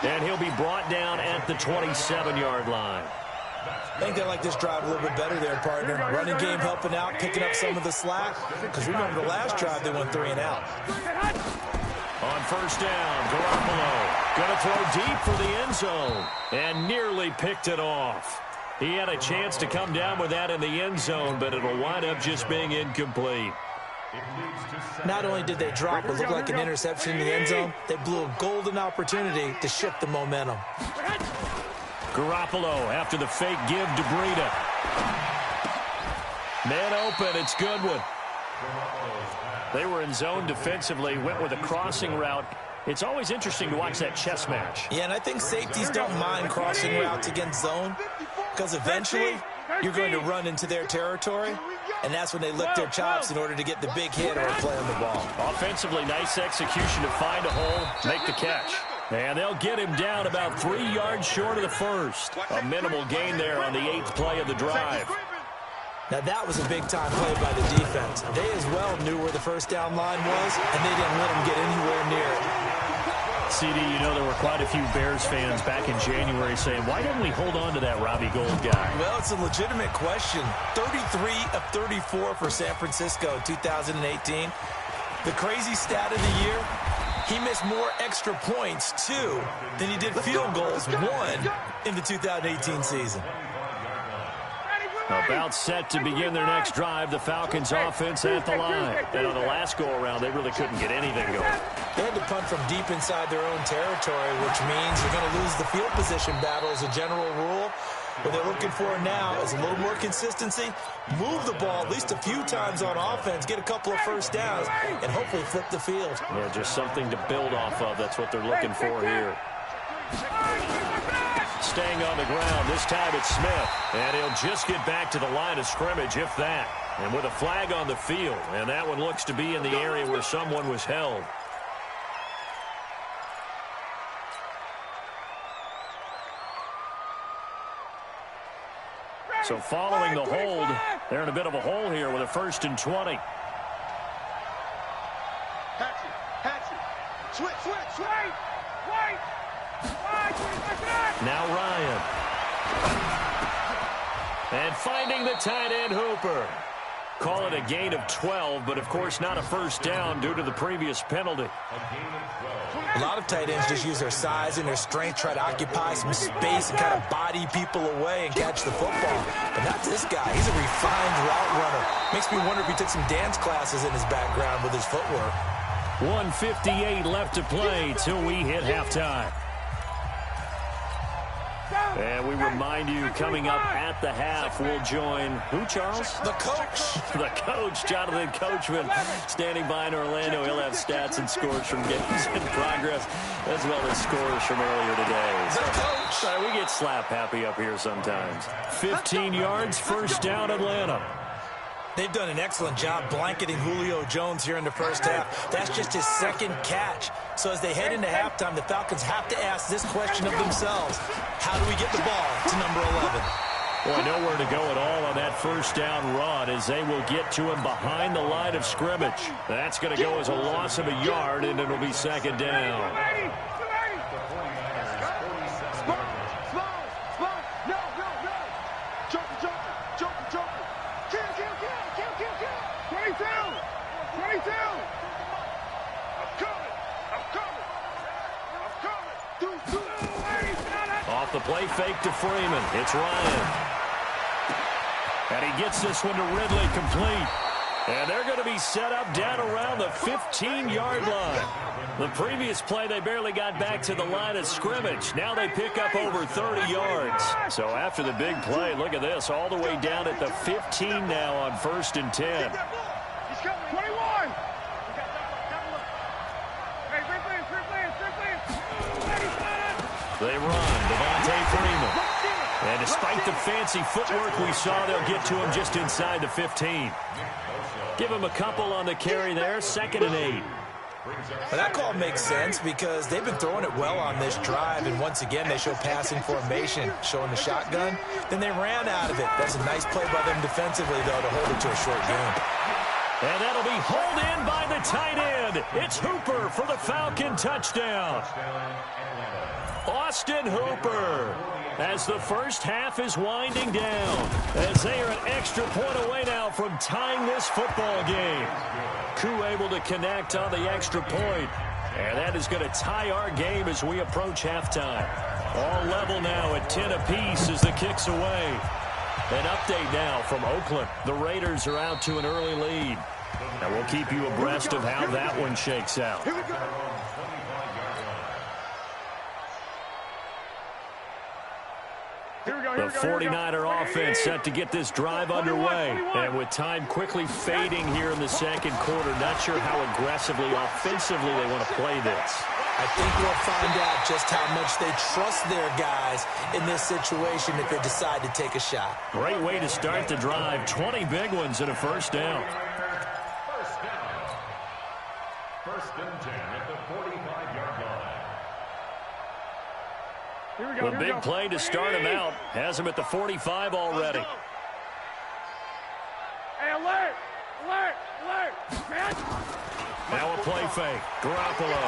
And he'll be brought down at the 27-yard line. I think they like this drive a little bit better there, partner. Running game helping out, picking up some of the slack. Because remember the last drive, they went 3 and out. On first down, Garoppolo going to throw deep for the end zone. And nearly picked it off. He had a chance to come down with that in the end zone, but it'll wind up just being incomplete. Not only did they drop what looked like an interception in the end zone, they blew a golden opportunity to shift the momentum. Garoppolo after the fake give to Breida. Man open, it's Goodwin. They were in zone defensively, went with a crossing route. It's always interesting to watch that chess match. Yeah, and I think safeties don't mind crossing routes against zone because eventually you're going to run into their territory, and that's when they lick their chops in order to get the big hit or a play on the ball. Offensively, nice execution to find a hole, make the catch. And they'll get him down about 3 yards short of the first. A minimal gain there on the 8th play of the drive. Now, that was a big-time play by the defense. They as well knew where the first down line was, and they didn't let them get anywhere near it. CD, you know there were quite a few Bears fans back in January saying, why didn't we hold on to that Robbie Gould guy? Well, it's a legitimate question. 33 of 34 for San Francisco 2018. The crazy stat of the year, he missed more extra points, 2, than he did field goals, 1, in the 2018 season. About set to begin their next drive, the Falcons offense at the line. And on the last go-around, they really couldn't get anything going. They had to punt from deep inside their own territory, which means you're going to lose the field position battle as a general rule. What they're looking for now is a little more consistency, move the ball at least a few times on offense, get a couple of first downs, and hopefully flip the field. Yeah, just something to build off of. That's what they're looking for here. Staying on the ground, this time it's Smith. And he'll just get back to the line of scrimmage, if that. And with a flag on the field, and that one looks to be in the area where someone was held. So following the hold, they're in a bit of a hole here with a 1st and 20. Now Ryan. And finding the tight end Hooper. Call it a gain of 12, but of course not a first down due to the previous penalty. A lot of tight ends just use their size and their strength, try to occupy some space and kind of body people away and catch the football. But not this guy. He's a refined route runner. Makes me wonder if he took some dance classes in his background with his footwork. 1:58 left to play till we hit halftime. And we remind you, coming up at the half, we'll join who, Charles? The coach. The coach, Jonathan Coachman, standing by in Orlando. He'll have stats and scores from games in progress, as well as scores from earlier today. The coach. Sorry, we get slap happy up here sometimes. 15 yards, first down, Atlanta. They've done an excellent job blanketing Julio Jones here in the first half. That's just his 2nd catch. So as they head into halftime, the Falcons have to ask this question of themselves. How do we get the ball to number 11? Boy, nowhere to go at all on that first down run as they will get to him behind the line of scrimmage. That's going to go as a loss of a yard, and it'll be 2nd down. Off the play fake to Freeman. It's Ryan. And he gets this one to Ridley complete. And they're going to be set up down around the 15-yard line. The previous play, they barely got back to the line of scrimmage. Now they pick up over 30 yards. So after the big play, look at this, all the way down at the 15 now on 1st and 10. 21. They run. Devontae Freeman. And despite the fancy footwork we saw, they'll get to him just inside the 15. Give him a couple on the carry there. 2nd and 8. But that call makes sense because they've been throwing it well on this drive, and once again they show passing formation, showing the shotgun. Then they ran out of it. That's a nice play by them defensively, though, to hold it to a short game. And that'll be hauled in by the tight end. It's Hooper for the Falcon touchdown. Austin Hooper, as the first half is winding down, as they are an extra point away now from tying this football game. Koo able to connect on the extra point, and that is going to tie our game as we approach halftime. All level now at 10 apiece as the kick's away. An update now from Oakland. The Raiders are out to an early lead. And we'll keep you abreast of how that one shakes out. The 49er offense set to get this drive underway. And with time quickly fading here in the second quarter, not sure how aggressively, offensively they want to play this. I think we'll find out just how much they trust their guys in this situation if they decide to take a shot. Great way to start the drive. 20 big ones and a first down. First and 10 at the 45-yard line. The big play to start him out has him at the 45 already. Hey, alert! Alert! Alert! Man! Now a play fake. Garoppolo.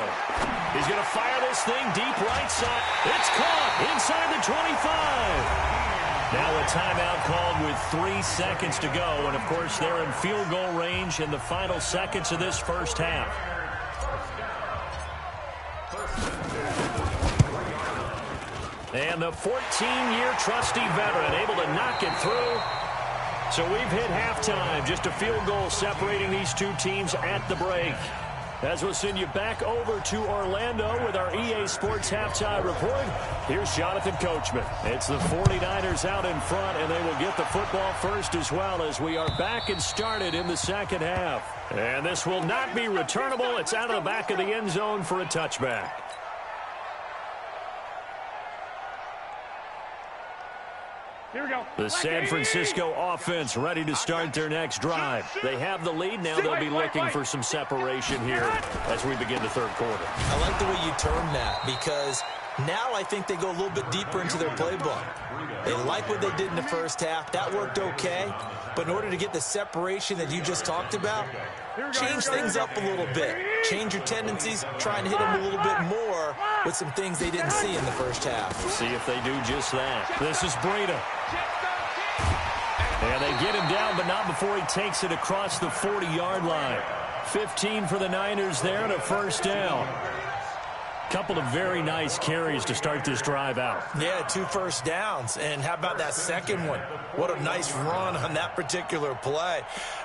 He's going to fire this thing deep right side. It's caught inside the 25. Now a timeout called with 3 seconds to go. And, of course, they're in field goal range in the final seconds of this first half. And the 14-year trusty veteran able to knock it through. So we've hit halftime. Just a field goal separating these two teams at the break. As we'll send you back over to Orlando with our EA Sports Halftime Report, here's Jonathan Coachman. It's the 49ers out in front, and they will get the football first as well as we are back and started in the second half. And this will not be returnable. It's out of the back of the end zone for a touchback. Here we go. The San Francisco offense ready to start their next drive. They have the lead. Now they'll be looking for some separation here as we begin the third quarter. I like the way you term that because now I think they go a little bit deeper into their playbook. They like what they did in the first half. That worked okay. But in order to get the separation that you just talked about, change things up a little bit. Change your tendencies, try and hit them a little bit more with some things they didn't see in the first half. See if they do just that. This is Breida. And they get him down, but not before he takes it across the 40-yard line. 15 for the Niners there and a first down. Couple of very nice carries to start this drive out. Yeah, 2 first downs. And how about that second one? What a nice run on that particular play.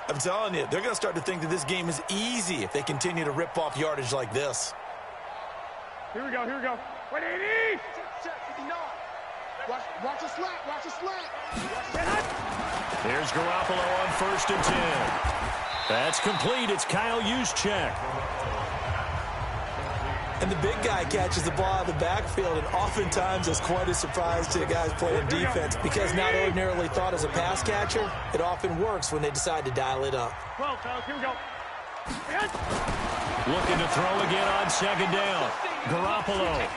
I'm telling you, they're going to start to think that this game is easy if they continue to rip off yardage like this. Here we go. 180. Watch a slant. Watch a slant. Here's Garoppolo on 1st and 10. That's complete. It's Kyle Juszczyk. And the big guy catches the ball out of the backfield, and oftentimes it's quite a surprise to the guys playing defense because not ordinarily thought as a pass catcher, it often works when they decide to dial it up. 12, fellas. Here we go. Looking to throw again on 2nd down. Garoppolo.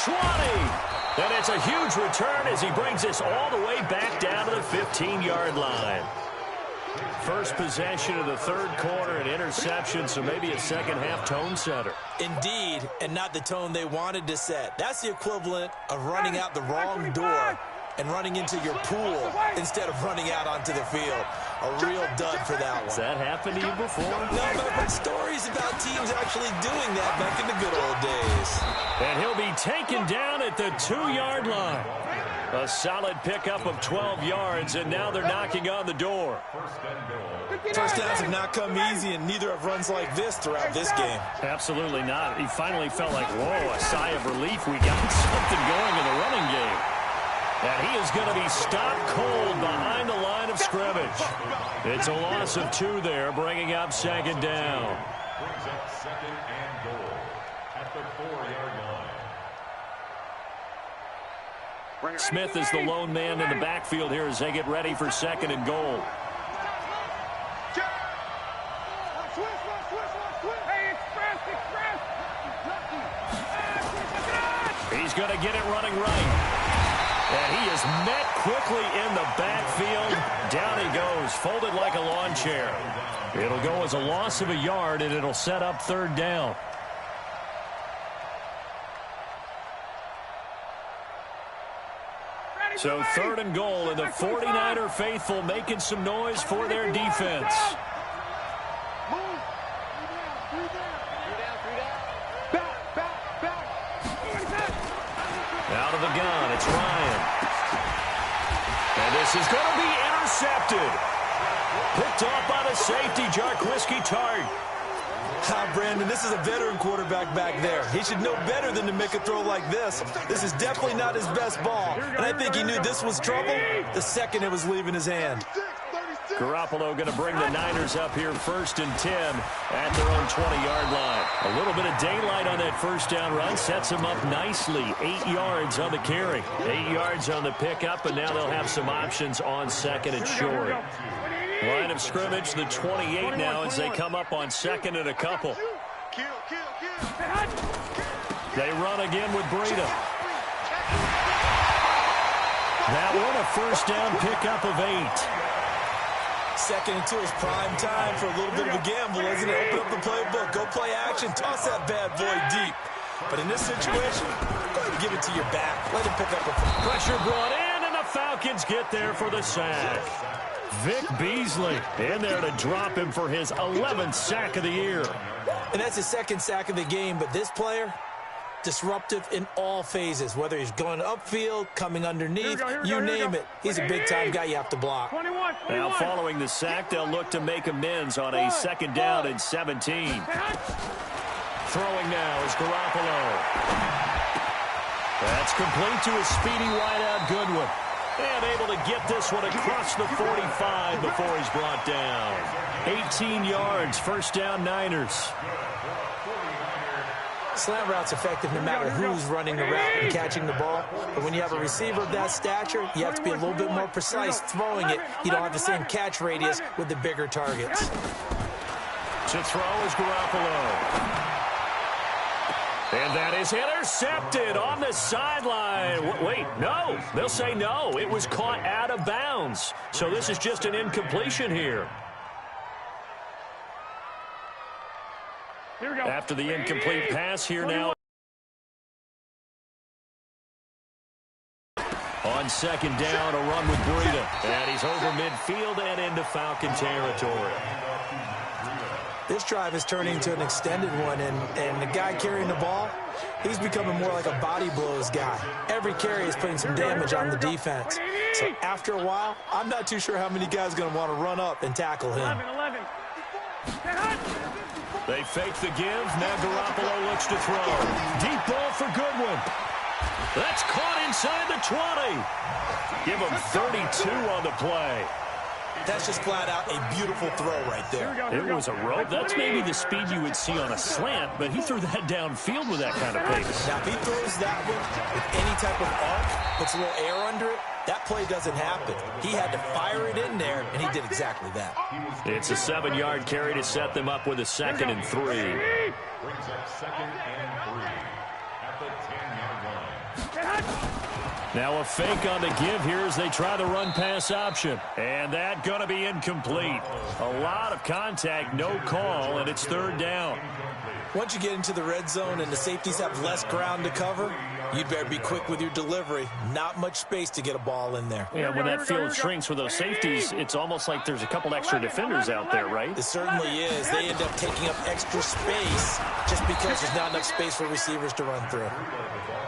20. And it's a huge return as he brings us all the way back down to the 15-yard line. First possession of the third quarter, an interception, so maybe a second-half tone setter. Indeed, and not the tone they wanted to set. That's the equivalent of running out the wrong door and running into your pool instead of running out onto the field. A real dud for that one. Has that happened to you before? No, but I've heard stories about teams actually doing that back in the good old days. And he'll be taken down at the 2-yard line. A solid pickup of 12 yards, and now they're knocking on the door. First downs have not come easy, and neither have runs like this throughout this game. Absolutely not. He finally felt like, whoa, a sigh of relief. We got something going in the running game. And he is going to be stopped cold behind the line of scrimmage. It's a loss of 2 there, bringing up 2nd down. Brings up 2nd and goal at the 4-yard line. Smith is the lone man in the backfield here as they get ready for 2nd and goal. He's going to get it running right. And he is met quickly in the backfield. Down he goes, folded like a lawn chair. It'll go as a loss of a yard, and it'll set up 3rd down. So 3rd and goal, and the 49er faithful making some noise for their defense. Out of the gun, it's Ryan. And this is going to be intercepted. Picked off by the safety, Jarquiski Tart. Brandon, this is a veteran quarterback back there. He should know better than to make a throw like this. This is definitely not his best ball. And I think he knew this was trouble the second it was leaving his hand. Garoppolo going to bring the Niners up here 1st and 10 at their own 20-yard line. A little bit of daylight on that first down run sets them up nicely. 8 yards on the carry, 8 yards on the pickup, and now they'll have some options on 2nd and short. Line of scrimmage, the 28 now as they come up on 2nd and a couple. They run again with Breida. That one a first down pickup of 8. 2nd and 2 is prime time for a little bit of a gamble, isn't it? Open up the playbook, go play action, toss that bad boy deep. But in this situation, go ahead and give it to your back. Let him pick up a pressure brought in, and the Falcons get there for the sack. Vic Beasley in there to drop him for his 11th sack of the year. And that's his 2nd sack of the game, but this player, disruptive in all phases, whether he's going upfield, coming underneath, you name it. He's a big-time guy you have to block. 21. Now, following the sack, they'll look to make amends on a 2nd down and 17. Throwing now is Garoppolo. That's complete to a speedy wideout Goodwin. And able to get this one across the 45 before he's brought down. 18 yards, first down Niners. Slant route's effective no matter who's running the route and catching the ball. But when you have a receiver of that stature, you have to be a little bit more precise throwing it. You don't have the same catch radius with the bigger targets. To throw is Garoppolo. And that is intercepted on the sideline. Wait, no. They'll say no. It was caught out of bounds. So this is just an incompletion here. Here we go. After the incomplete pass here now. On second down, a run with Breida. And he's over midfield and into Falcon territory. This drive is turning into an extended one, and the guy carrying the ball, he's becoming more like a body blows guy. Every carry is putting some damage on the defense. So after a while, I'm not too sure how many guys are going to want to run up and tackle him. 11. They fake the give. Now Garoppolo looks to throw. Deep ball for Goodwin. That's caught inside the 20. Give him 32 on the play. That's just flat out a beautiful throw right there. It was a rope. That's maybe the speed you would see on a slant, but he threw that downfield with that kind of pace. Now, if he throws that one with any type of arc, puts a little air under it, that play doesn't happen. He had to fire it in there, and he did exactly that. It's a 7-yard carry to set them up with a 2nd and 3. Brings up 2nd and 3 at the 10-yard line. Now a fake on the give here as they try the run-pass option. And that going to be incomplete. A lot of contact, no call, and it's 3rd down. Once you get into the red zone and the safeties have less ground to cover, you'd better be quick with your delivery. Not much space to get a ball in there. Yeah, when that field shrinks with those safeties, it's almost like there's a couple extra defenders out there, right? It certainly is. They end up taking up extra space just because there's not enough space for receivers to run through.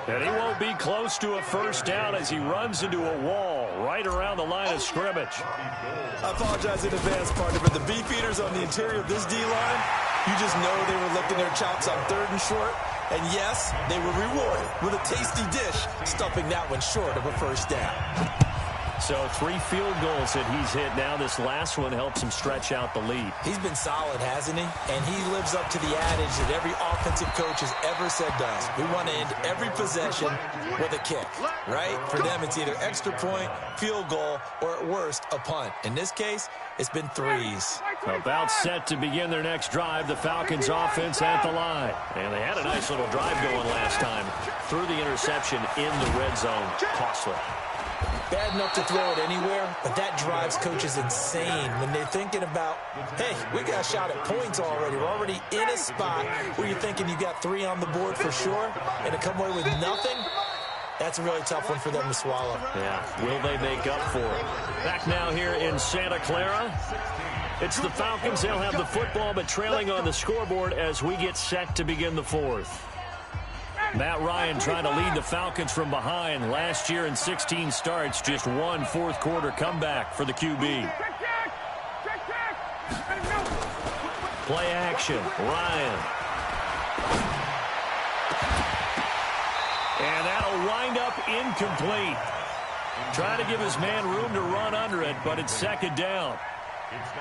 And he won't be close to a 1st down as he runs into a wall right around the line of scrimmage. I apologize in advance, partner, but the beef eaters on the interior of this D-line, you just know they were licking their chops on 3rd and short. And yes, they were rewarded with a tasty dish, stuffing that one short of a 1st down. So 3 field goals that he's hit now. This last one helps him stretch out the lead. He's been solid, hasn't he? And he lives up to the adage that every offensive coach has ever said to us. We want to end every possession with a kick, right? For them, it's either extra point, field goal, or at worst, a punt. In this case, it's been 3s. About set to begin their next drive, the Falcons offense at the line. And they had a nice little drive going last time. Threw the interception in the red zone. Costly. Bad enough to throw it anywhere, but that drives coaches insane when they're thinking about, hey, we got a shot at points already. We're already in a spot where you're thinking you got 3 on the board for sure, and to come away with nothing, that's a really tough one for them to swallow. Yeah, will they make up for it? Back now here in Santa Clara. It's the Falcons. They'll have the football, but trailing on the scoreboard as we get set to begin the 4th. Matt Ryan trying to lead the Falcons from behind. Last year in 16 starts, just 1 4th-quarter comeback for the QB. Play action, Ryan. And that'll wind up incomplete. Trying to give his man room to run under it, but it's 2nd down.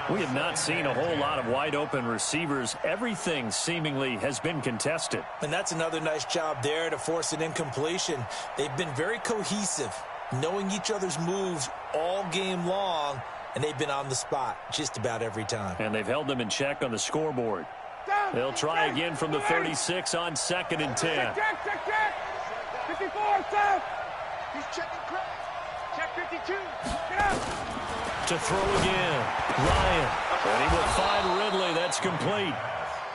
We have not seen a whole lot of wide-open receivers. Everything seemingly has been contested. And that's another nice job there to force an incompletion. They've been very cohesive, knowing each other's moves all game long, and they've been on the spot just about every time. And they've held them in check on the scoreboard. They'll try again from the 36 on 2nd and 10. Check. 54, sir. He's checking Craig. Check 52. Get up. To throw again, Ryan. And he will find Ridley. That's complete.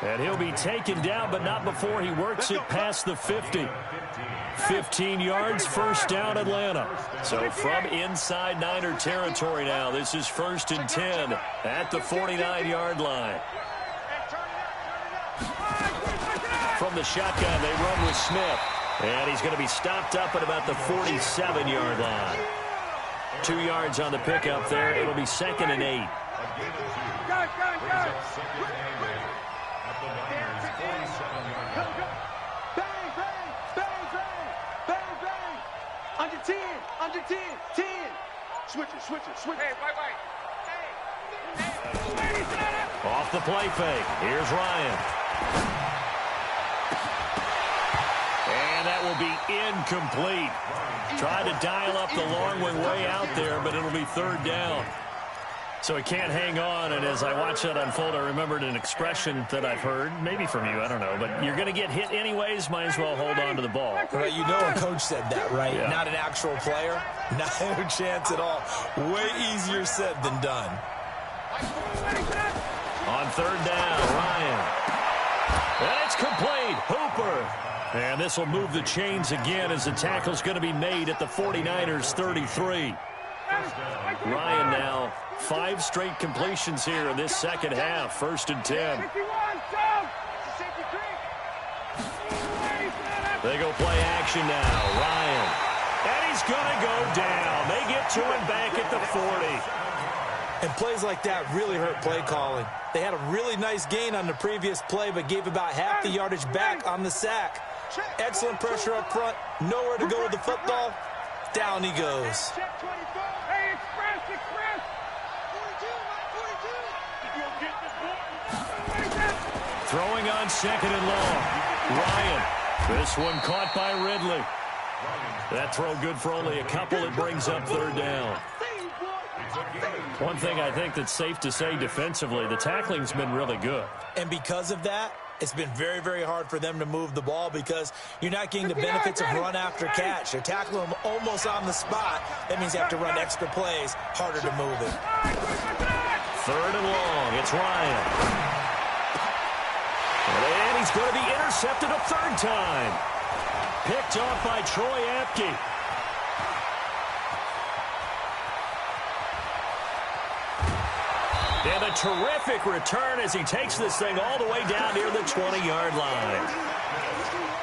And he'll be taken down, but not before he works it past the 50. 15 yards, 1st down, Atlanta. So from inside Niner territory now, this is 1st and 10 at the 49-yard line. From the shotgun, they run with Smith. And he's going to be stopped up at about the 47-yard line. 2 yards on the pickup there. It'll be 2nd and 8. Under 10. Switch it. Hey, wait. Off the play fake. Here's Ryan. And that will be incomplete. Tried to dial up the long way out there, but it'll be third down. So he can't hang on, and as I watch that unfold, I remembered an expression that I've heard, maybe from you, I don't know, but you're going to get hit anyways, might as well hold on to the ball. Right, you know a coach said that, right? Yeah. Not an actual player. Not a chance at all. Way easier said than done. On third down, Ryan. And it's complete. Hooper. And this will move the chains again as the tackle's going to be made at the 49ers 33. Ryan now 5 straight completions here in this second half. 1st and 10. They go play action now. Ryan. And he's going to go down. They get to him back at the 40. And plays like that really hurt play calling. They had a really nice gain on the previous play, but gave about half the yardage back on the sack. Excellent pressure up front. Nowhere to go with the football. Down he goes. Throwing on 2nd and long. Ryan. This one caught by Ridley. That throw good for only a couple. It brings up third down. One thing I think that's safe to say defensively, the tackling's been really good. And because of that, it's been very, very hard for them to move the ball because you're not getting the benefits of run after catch. They're tackling them almost on the spot. That means you have to run extra plays, harder to move it. 3rd and long. It's Ryan. And he's going to be intercepted a 3rd time. Picked off by Troy Apke. And a terrific return as he takes this thing all the way down near the 20-yard line.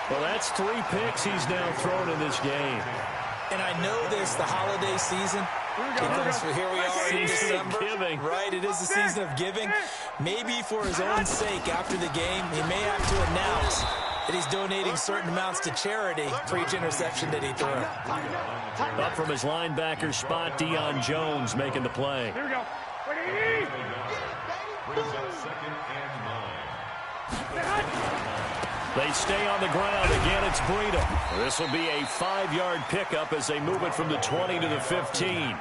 Well, that's 3 picks he's now thrown in this game. And I know this, the holiday season, because here we are in December. Giving. Right, it is the season of giving. Maybe for his own sake after the game, he may have to announce that he's donating certain amounts to charity for each interception that he threw. Up from his linebacker spot, Deion Jones making the play. Here we go. Brings up 2nd and 9. They stay on the ground. Again, it's Breida. This will be a 5-yard pickup as they move it from the 20 to the 15.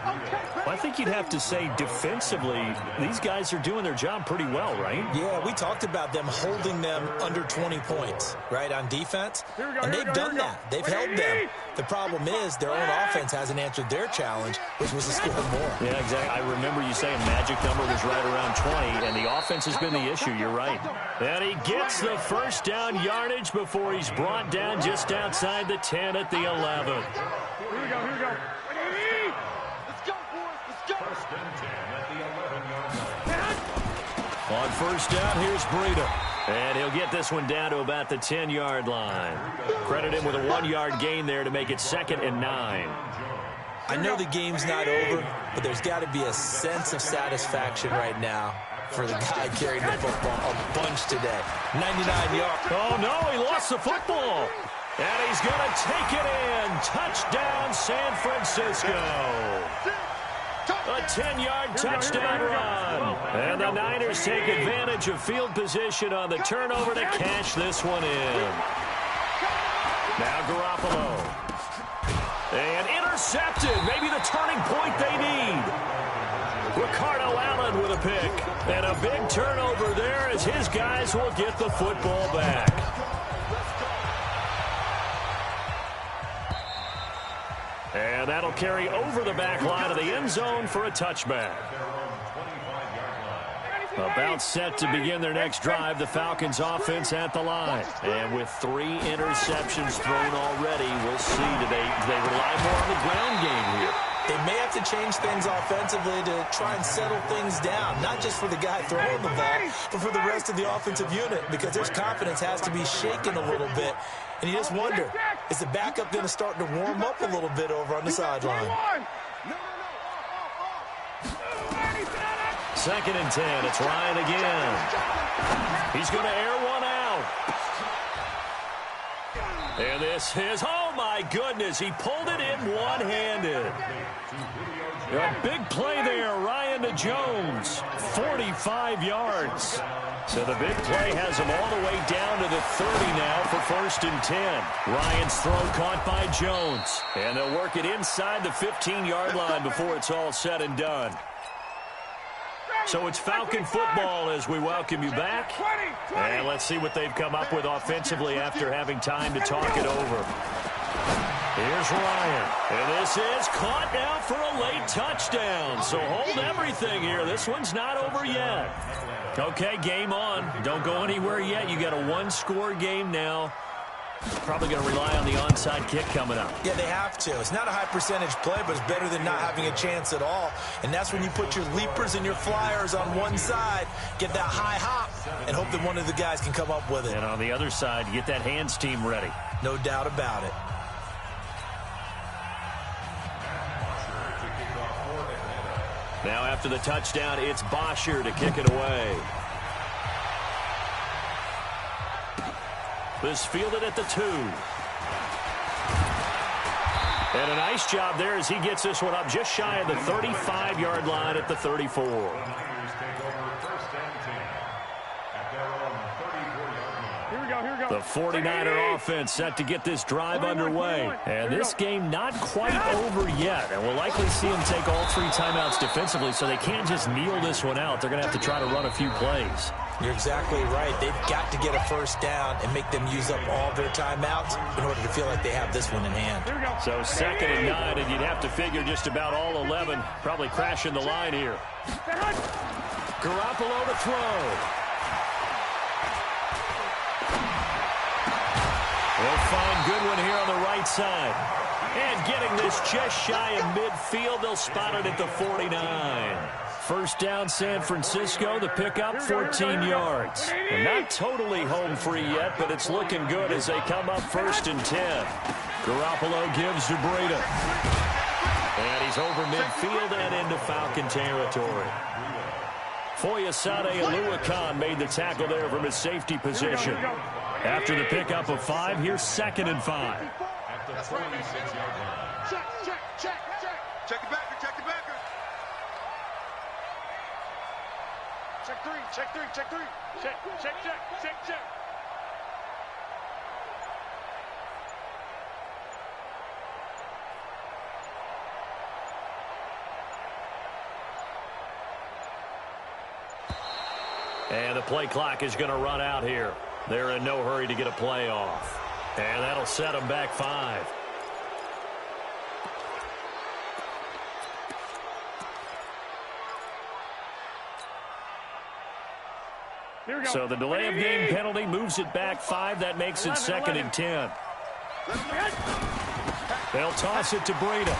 Well, I think you'd have to say defensively, these guys are doing their job pretty well, right? Yeah, we talked about them holding them under 20 points, right, on defense. And they've done that. They've held them. The problem is their own offense hasn't answered their challenge, which was to score more. Yeah, exactly. I remember you saying magic number was right around 20, and the offense has been the issue. You're right. And he gets the first down yardage before he's brought down just outside the 10 at the 11. Here we go. Let's go, boys. Let's go. 1st and 10 at the 11-yard line. On 1st down, here's Breida. And he'll get this one down to about the 10-yard line. Credit him with a 1-yard gain there to make it 2nd and 9. I know the game's not over, but there's got to be a sense of satisfaction right now for the guy carrying the football a bunch today. 99 yards. Oh, no, he lost the football. And he's going to take it in. Touchdown, San Francisco. A 10-yard touchdown run. And the Niners take advantage of field position on the turnover to cash this one in. Now Garoppolo. And intercepted. Maybe the turning point they need. Ricardo Allen with a pick. And a big turnover there as his guys will get the football back. And that'll carry over the back line of the end zone for a touchback. About set to begin their next drive, the Falcons offense at the line. And with 3 interceptions thrown already, we'll see. Do they rely more on the ground game here? They may have to change things offensively to try and settle things down, not just for the guy throwing the ball, but for the rest of the offensive unit, because their confidence has to be shaken a little bit. And you just wonder, is the backup going to start to warm up a little bit over on the sideline? 2nd and 10. It's Ryan again. He's going to air one out. And this is, oh my goodness, he pulled it in one-handed. A big play there, Ryan to Jones. 45 yards. So the big play has him all the way down to the 30 now for 1st and 10. Ryan's throw caught by Jones. And they'll work it inside the 15-yard line before it's all said and done. So it's Falcon football as we welcome you back. And let's see what they've come up with offensively after having time to talk it over. Here's Ryan. And this is caught now for a late touchdown. So hold everything here. This one's not over yet. Okay, game on. Don't go anywhere yet. You got a one-score game now. Probably going to rely on the onside kick coming up. Yeah, they have to. It's not a high-percentage play, but it's better than not having a chance at all. And that's when you put your leapers and your flyers on one side, get that high hop, and hope that one of the guys can come up with it. And on the other side, you get that hands team ready. No doubt about it. Now after the touchdown, it's Bosher to kick it away. This fielded at the 2. And a nice job there as he gets this one up just shy of the 35-yard line at the 34. The 49er offense set to get this drive underway. And this game not quite over yet. And we'll likely see them take all 3 timeouts defensively, so they can't just kneel this one out. They're going to have to try to run a few plays. You're exactly right. They've got to get a first down and make them use up all their timeouts in order to feel like they have this one in hand. So 2nd and 9, and you'd have to figure just about all 11 probably crashing the line here. Garoppolo to throw. They'll find Goodwin here on the right side. And getting this just shy of midfield, they'll spot it at the 49. First down, San Francisco. The pickup, 14 yards. And not totally home free yet, but it's looking good as they come up 1st and 10. Garoppolo gives to Breida. And he's over midfield and into Falcon territory. Foyesade Oluwakan made the tackle there from his safety position. After the pickup of 5, here's 2nd and 5. At the 46-yard line. Check it back, check it back. Check 3. Check. And the play clock is going to run out here. They're in no hurry to get a play off. And that'll set them back 5. So the delay of game penalty moves it back 5. That makes it 2nd and 10. They'll toss it to Breida.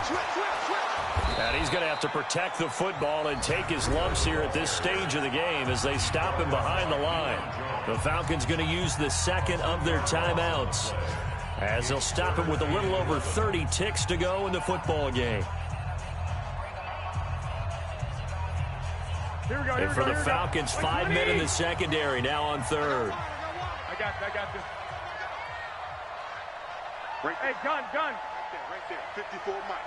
And he's going to have to protect the football and take his lumps here at this stage of the game as they stop him behind the line. The Falcons going to use the 2nd of their timeouts as they'll stop him with a little over 30 ticks to go in the football game. And for the Falcons, 5 men in the secondary now on 3rd. I got this. Hey, gun. Right there. 54 Mike.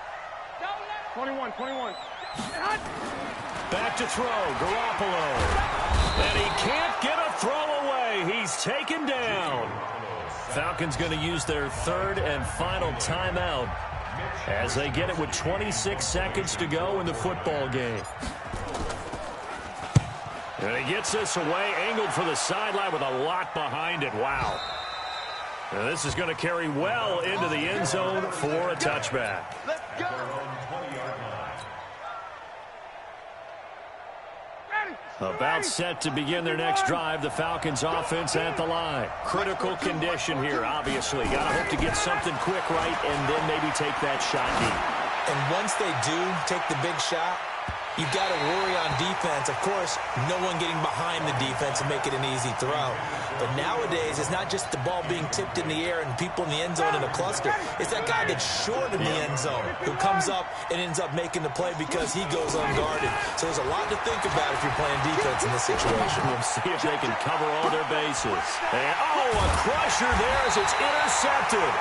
21. Back to throw, Garoppolo. And he can't get a throw away. He's taken down. Falcons going to use their 3rd and final timeout as they get it with 26 seconds to go in the football game. And he gets this away, angled for the sideline with a lot behind it. Wow. And this is going to carry well into the end zone for a touchback. Let's go. About set to begin their next drive, the Falcons offense at the line. Critical condition here, obviously. Got to hope to get something quick right and then maybe take that shot deep. And once they do take the big shot, you've got to worry on defense. Of course, no one getting behind the defense and make it an easy throw. But nowadays, it's not just the ball being tipped in the air and people in the end zone in a cluster. It's that guy that's short in the end zone who comes up and ends up making the play because he goes unguarded. So there's a lot to think about if you're playing defense in this situation. We'll see if they can cover all their bases. And, a crusher there as it's intercepted.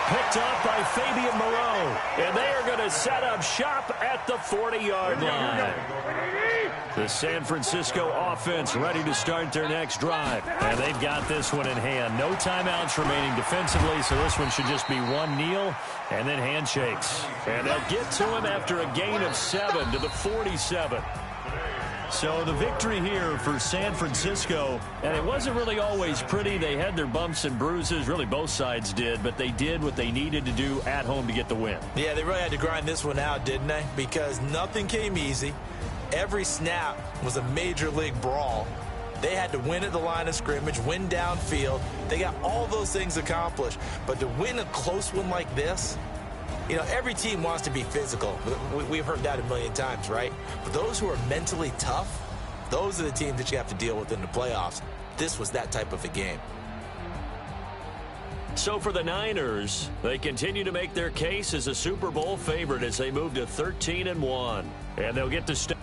picked up by Fabian Moreau. And they are going to set up shop at the 40-yard line. The San Francisco offense ready to start their next drive. And they've got this one in hand. No timeouts remaining defensively, so this one should just be one kneel and then handshakes. And they'll get to him after a gain of 7 to the 47. So the victory here for San Francisco, and it wasn't really always pretty. They had their bumps and bruises, really both sides did, but they did what they needed to do at home to get the win. Yeah, they really had to grind this one out, didn't they? Because nothing came easy. Every snap was a major league brawl. They had to win at the line of scrimmage, win downfield. They got all those things accomplished. But to win a close one like this, you know, every team wants to be physical. We've heard that a million times, right? But those who are mentally tough, those are the teams that you have to deal with in the playoffs. This was that type of a game. So for the Niners, they continue to make their case as a Super Bowl favorite as they move to 13-1. And they'll get to start.